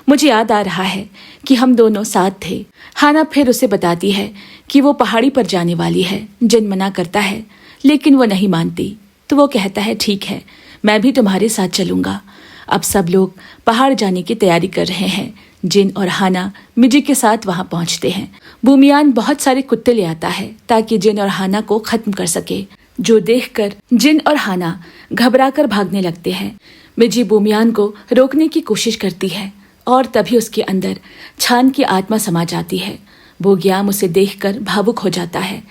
मुझे याद आ रहा है कि हम दोनों साथ थे। हाना फिर उसे बताती है कि वो पहाड़ी पर जाने वाली है। जिन मना करता है, लेकिन वो नहीं मानती। तो वो कहता है, ठीक है, मैं भी तुम्हारे साथ चलूंगा। अब सब लोग पहाड़ जाने की तैयारी कर रहे हैं। जिन और हाना मिजी के साथ वहां पहुंचते हैं। बूमियान बहुत सारे कुत्ते ले आता है ताकि जिन और हाना को खत्म कर सके, जो देखकर जिन और हाना घबराकर भागने लगते हैं। मिजी बूमियान को रोकने की कोशिश करती है और तभी उसके अंदर छान की आत्मा समा जाती है। बोग्याम उसे देखकर भावुक हो जाता है।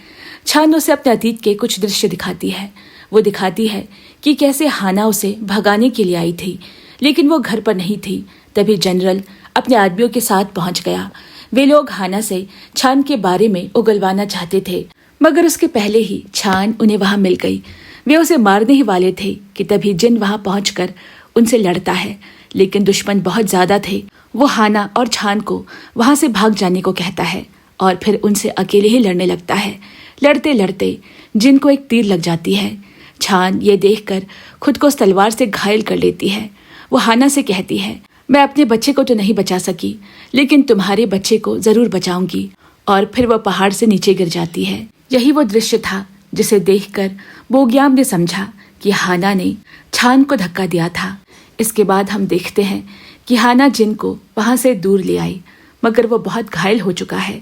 छान उसे अपने अतीत के कुछ दृश्य दिखाती है। वो दिखाती है कि कैसे हाना उसे भगाने के लिए आई थी, लेकिन वो घर पर नहीं थी। तभी जनरल अपने आदमियों के साथ पहुंच गया। वे लोग हाना से छान के बारे में उगलवाना चाहते थे, मगर उसके पहले ही छान उन्हें वहां मिल गई। वे उसे मारने ही वाले थे कि तभी जिन वहां पहुंचकर उनसे लड़ता है, लेकिन दुश्मन बहुत ज्यादा थे। वो हाना और छान को वहां से भाग जाने को कहता है और फिर उनसे अकेले ही लड़ने लगता है। लड़ते लड़ते जिन को एक तीर लग जाती है। छान ये देखकर खुद को उस तलवार से घायल कर लेती है। वो हाना से कहती है, मैं अपने बच्चे को तो नहीं बचा सकी, लेकिन तुम्हारे बच्चे को जरूर बचाऊंगी। और फिर वह पहाड़ से नीचे गिर जाती है। यही वो दृश्य था जिसे देखकर बोग्याम ने समझा कि हाना ने छान को धक्का दिया था। इसके बाद हम देखते हैं कि हाना जिन को वहां से दूर ले आई, मगर वो बहुत घायल हो चुका है।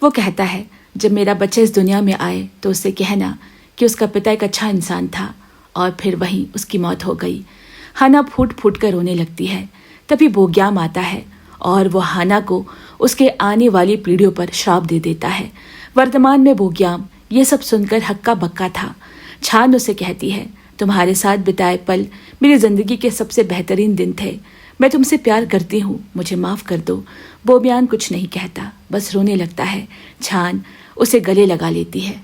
वो कहता है, जब मेरा बच्चा इस दुनिया में आए तो उससे कहना कि उसका पिता एक अच्छा इंसान था, और फिर वहीं उसकी मौत हो गई। हाना फूट फूट कर रोने लगती है। तभी बोग्याम आता है और वो हाना को उसके आने वाली पीढ़ियों पर श्राप दे देता है। वर्तमान में बोग्याम ये सब सुनकर हक्का बक्का था। छान उसे कहती है, तुम्हारे साथ बिताए पल मेरी जिंदगी के सबसे बेहतरीन दिन थे। मैं तुमसे प्यार करती हूँ, मुझे माफ कर दो। बोग्याम कुछ नहीं कहता, बस रोने लगता है। छान उसे गले लगा लेती है।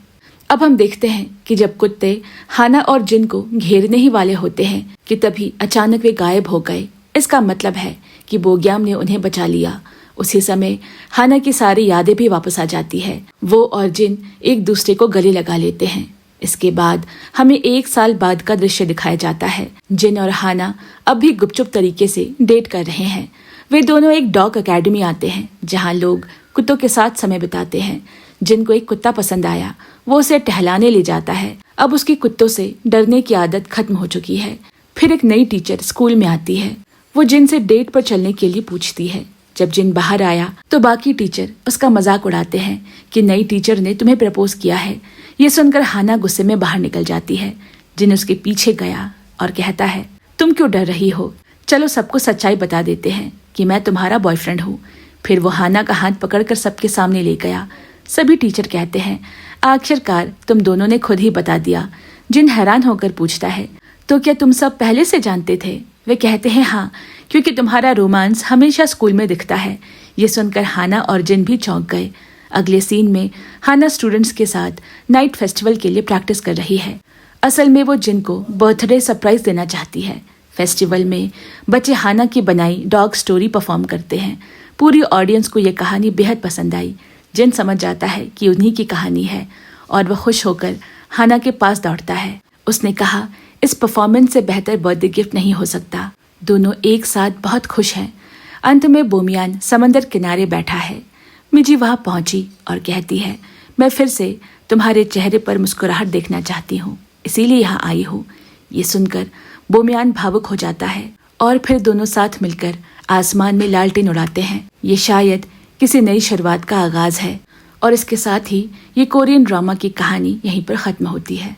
अब हम देखते हैं कि जब कुत्ते हाना और जिन को घेरने ही वाले होते हैं कि तभी अचानक वे गायब हो गए। इसका मतलब है कि बोग्याम ने उन्हें बचा लिया। उसी समय हाना की सारी यादें भी वापस आ जाती है। वो और जिन एक दूसरे को गले लगा लेते हैं। इसके बाद हमें 1 साल बाद का दृश्य दिखाया जाता है। जिन और हाना अब भी गुपचुप तरीके से डेट कर रहे हैं। वे दोनों एक डॉग अकेडमी आते हैं जहाँ लोग कुत्तों के साथ समय बिताते हैं। जिनको एक कुत्ता पसंद आया, वो उसे टहलाने ले जाता है। अब उसकी कुत्तों से डरने की आदत खत्म हो चुकी है। फिर एक नई टीचर स्कूल में आती है। वो जिन से डेट पर चलने के लिए पूछती है। जब जिन बाहर आया तो बाकी टीचर उसका मजाक उड़ाते हैं कि नई टीचर ने तुम्हें प्रपोज किया है। ये सुनकर हाना गुस्से में बाहर निकल जाती है। जिन उसके पीछे गया और कहता है, तुम क्यों डर रही हो? चलो सबको सच्चाई बता देते हैं कि मैं तुम्हारा बॉयफ्रेंड हूँ। फिर वो हाना का हाथ पकड़कर सबके सामने ले गया। सभी टीचर कहते हैं, आखिरकार तुम दोनों ने खुद ही बता दिया। जिन हैरान होकर पूछता है, तो क्या तुम सब पहले से जानते थे? वे कहते हैं, हाँ, क्योंकि तुम्हारा रोमांस हमेशा स्कूल में दिखता है। ये सुनकर हाना और जिन भी चौंक गए। अगले सीन में हाना स्टूडेंट्स के साथ नाइट फेस्टिवल के लिए प्रैक्टिस कर रही है। असल में वो जिन को बर्थडे सरप्राइज देना चाहती है। फेस्टिवल में बच्चे हाना की बनाई डॉग स्टोरी परफॉर्म करते हैं। पूरी ऑडियंस को ये कहानी बेहद पसंद आई। जिन समझ जाता है कि उन्हीं की कहानी है और वह खुश होकर हाना के पास दौड़ता है। उसने कहा, इस परफॉर्मेंस से बेहतर बर्थडे गिफ्ट नहीं हो सकता। दोनों एक साथ बहुत खुश हैं। अंत में बोमियान समंदर किनारे बैठा है। मिजी वहां पहुंची और कहती है, मैं फिर से तुम्हारे चेहरे पर मुस्कुराहट देखना चाहती हूँ, इसीलिए यहाँ आई हूँ। ये सुनकर बोमियान भावुक हो जाता है और फिर दोनों साथ मिलकर आसमान में लालटेन उड़ाते हैं। ये शायद किसी नई शुरुआत का आगाज है और इसके साथ ही ये कोरियन ड्रामा की कहानी यहीं पर खत्म होती है।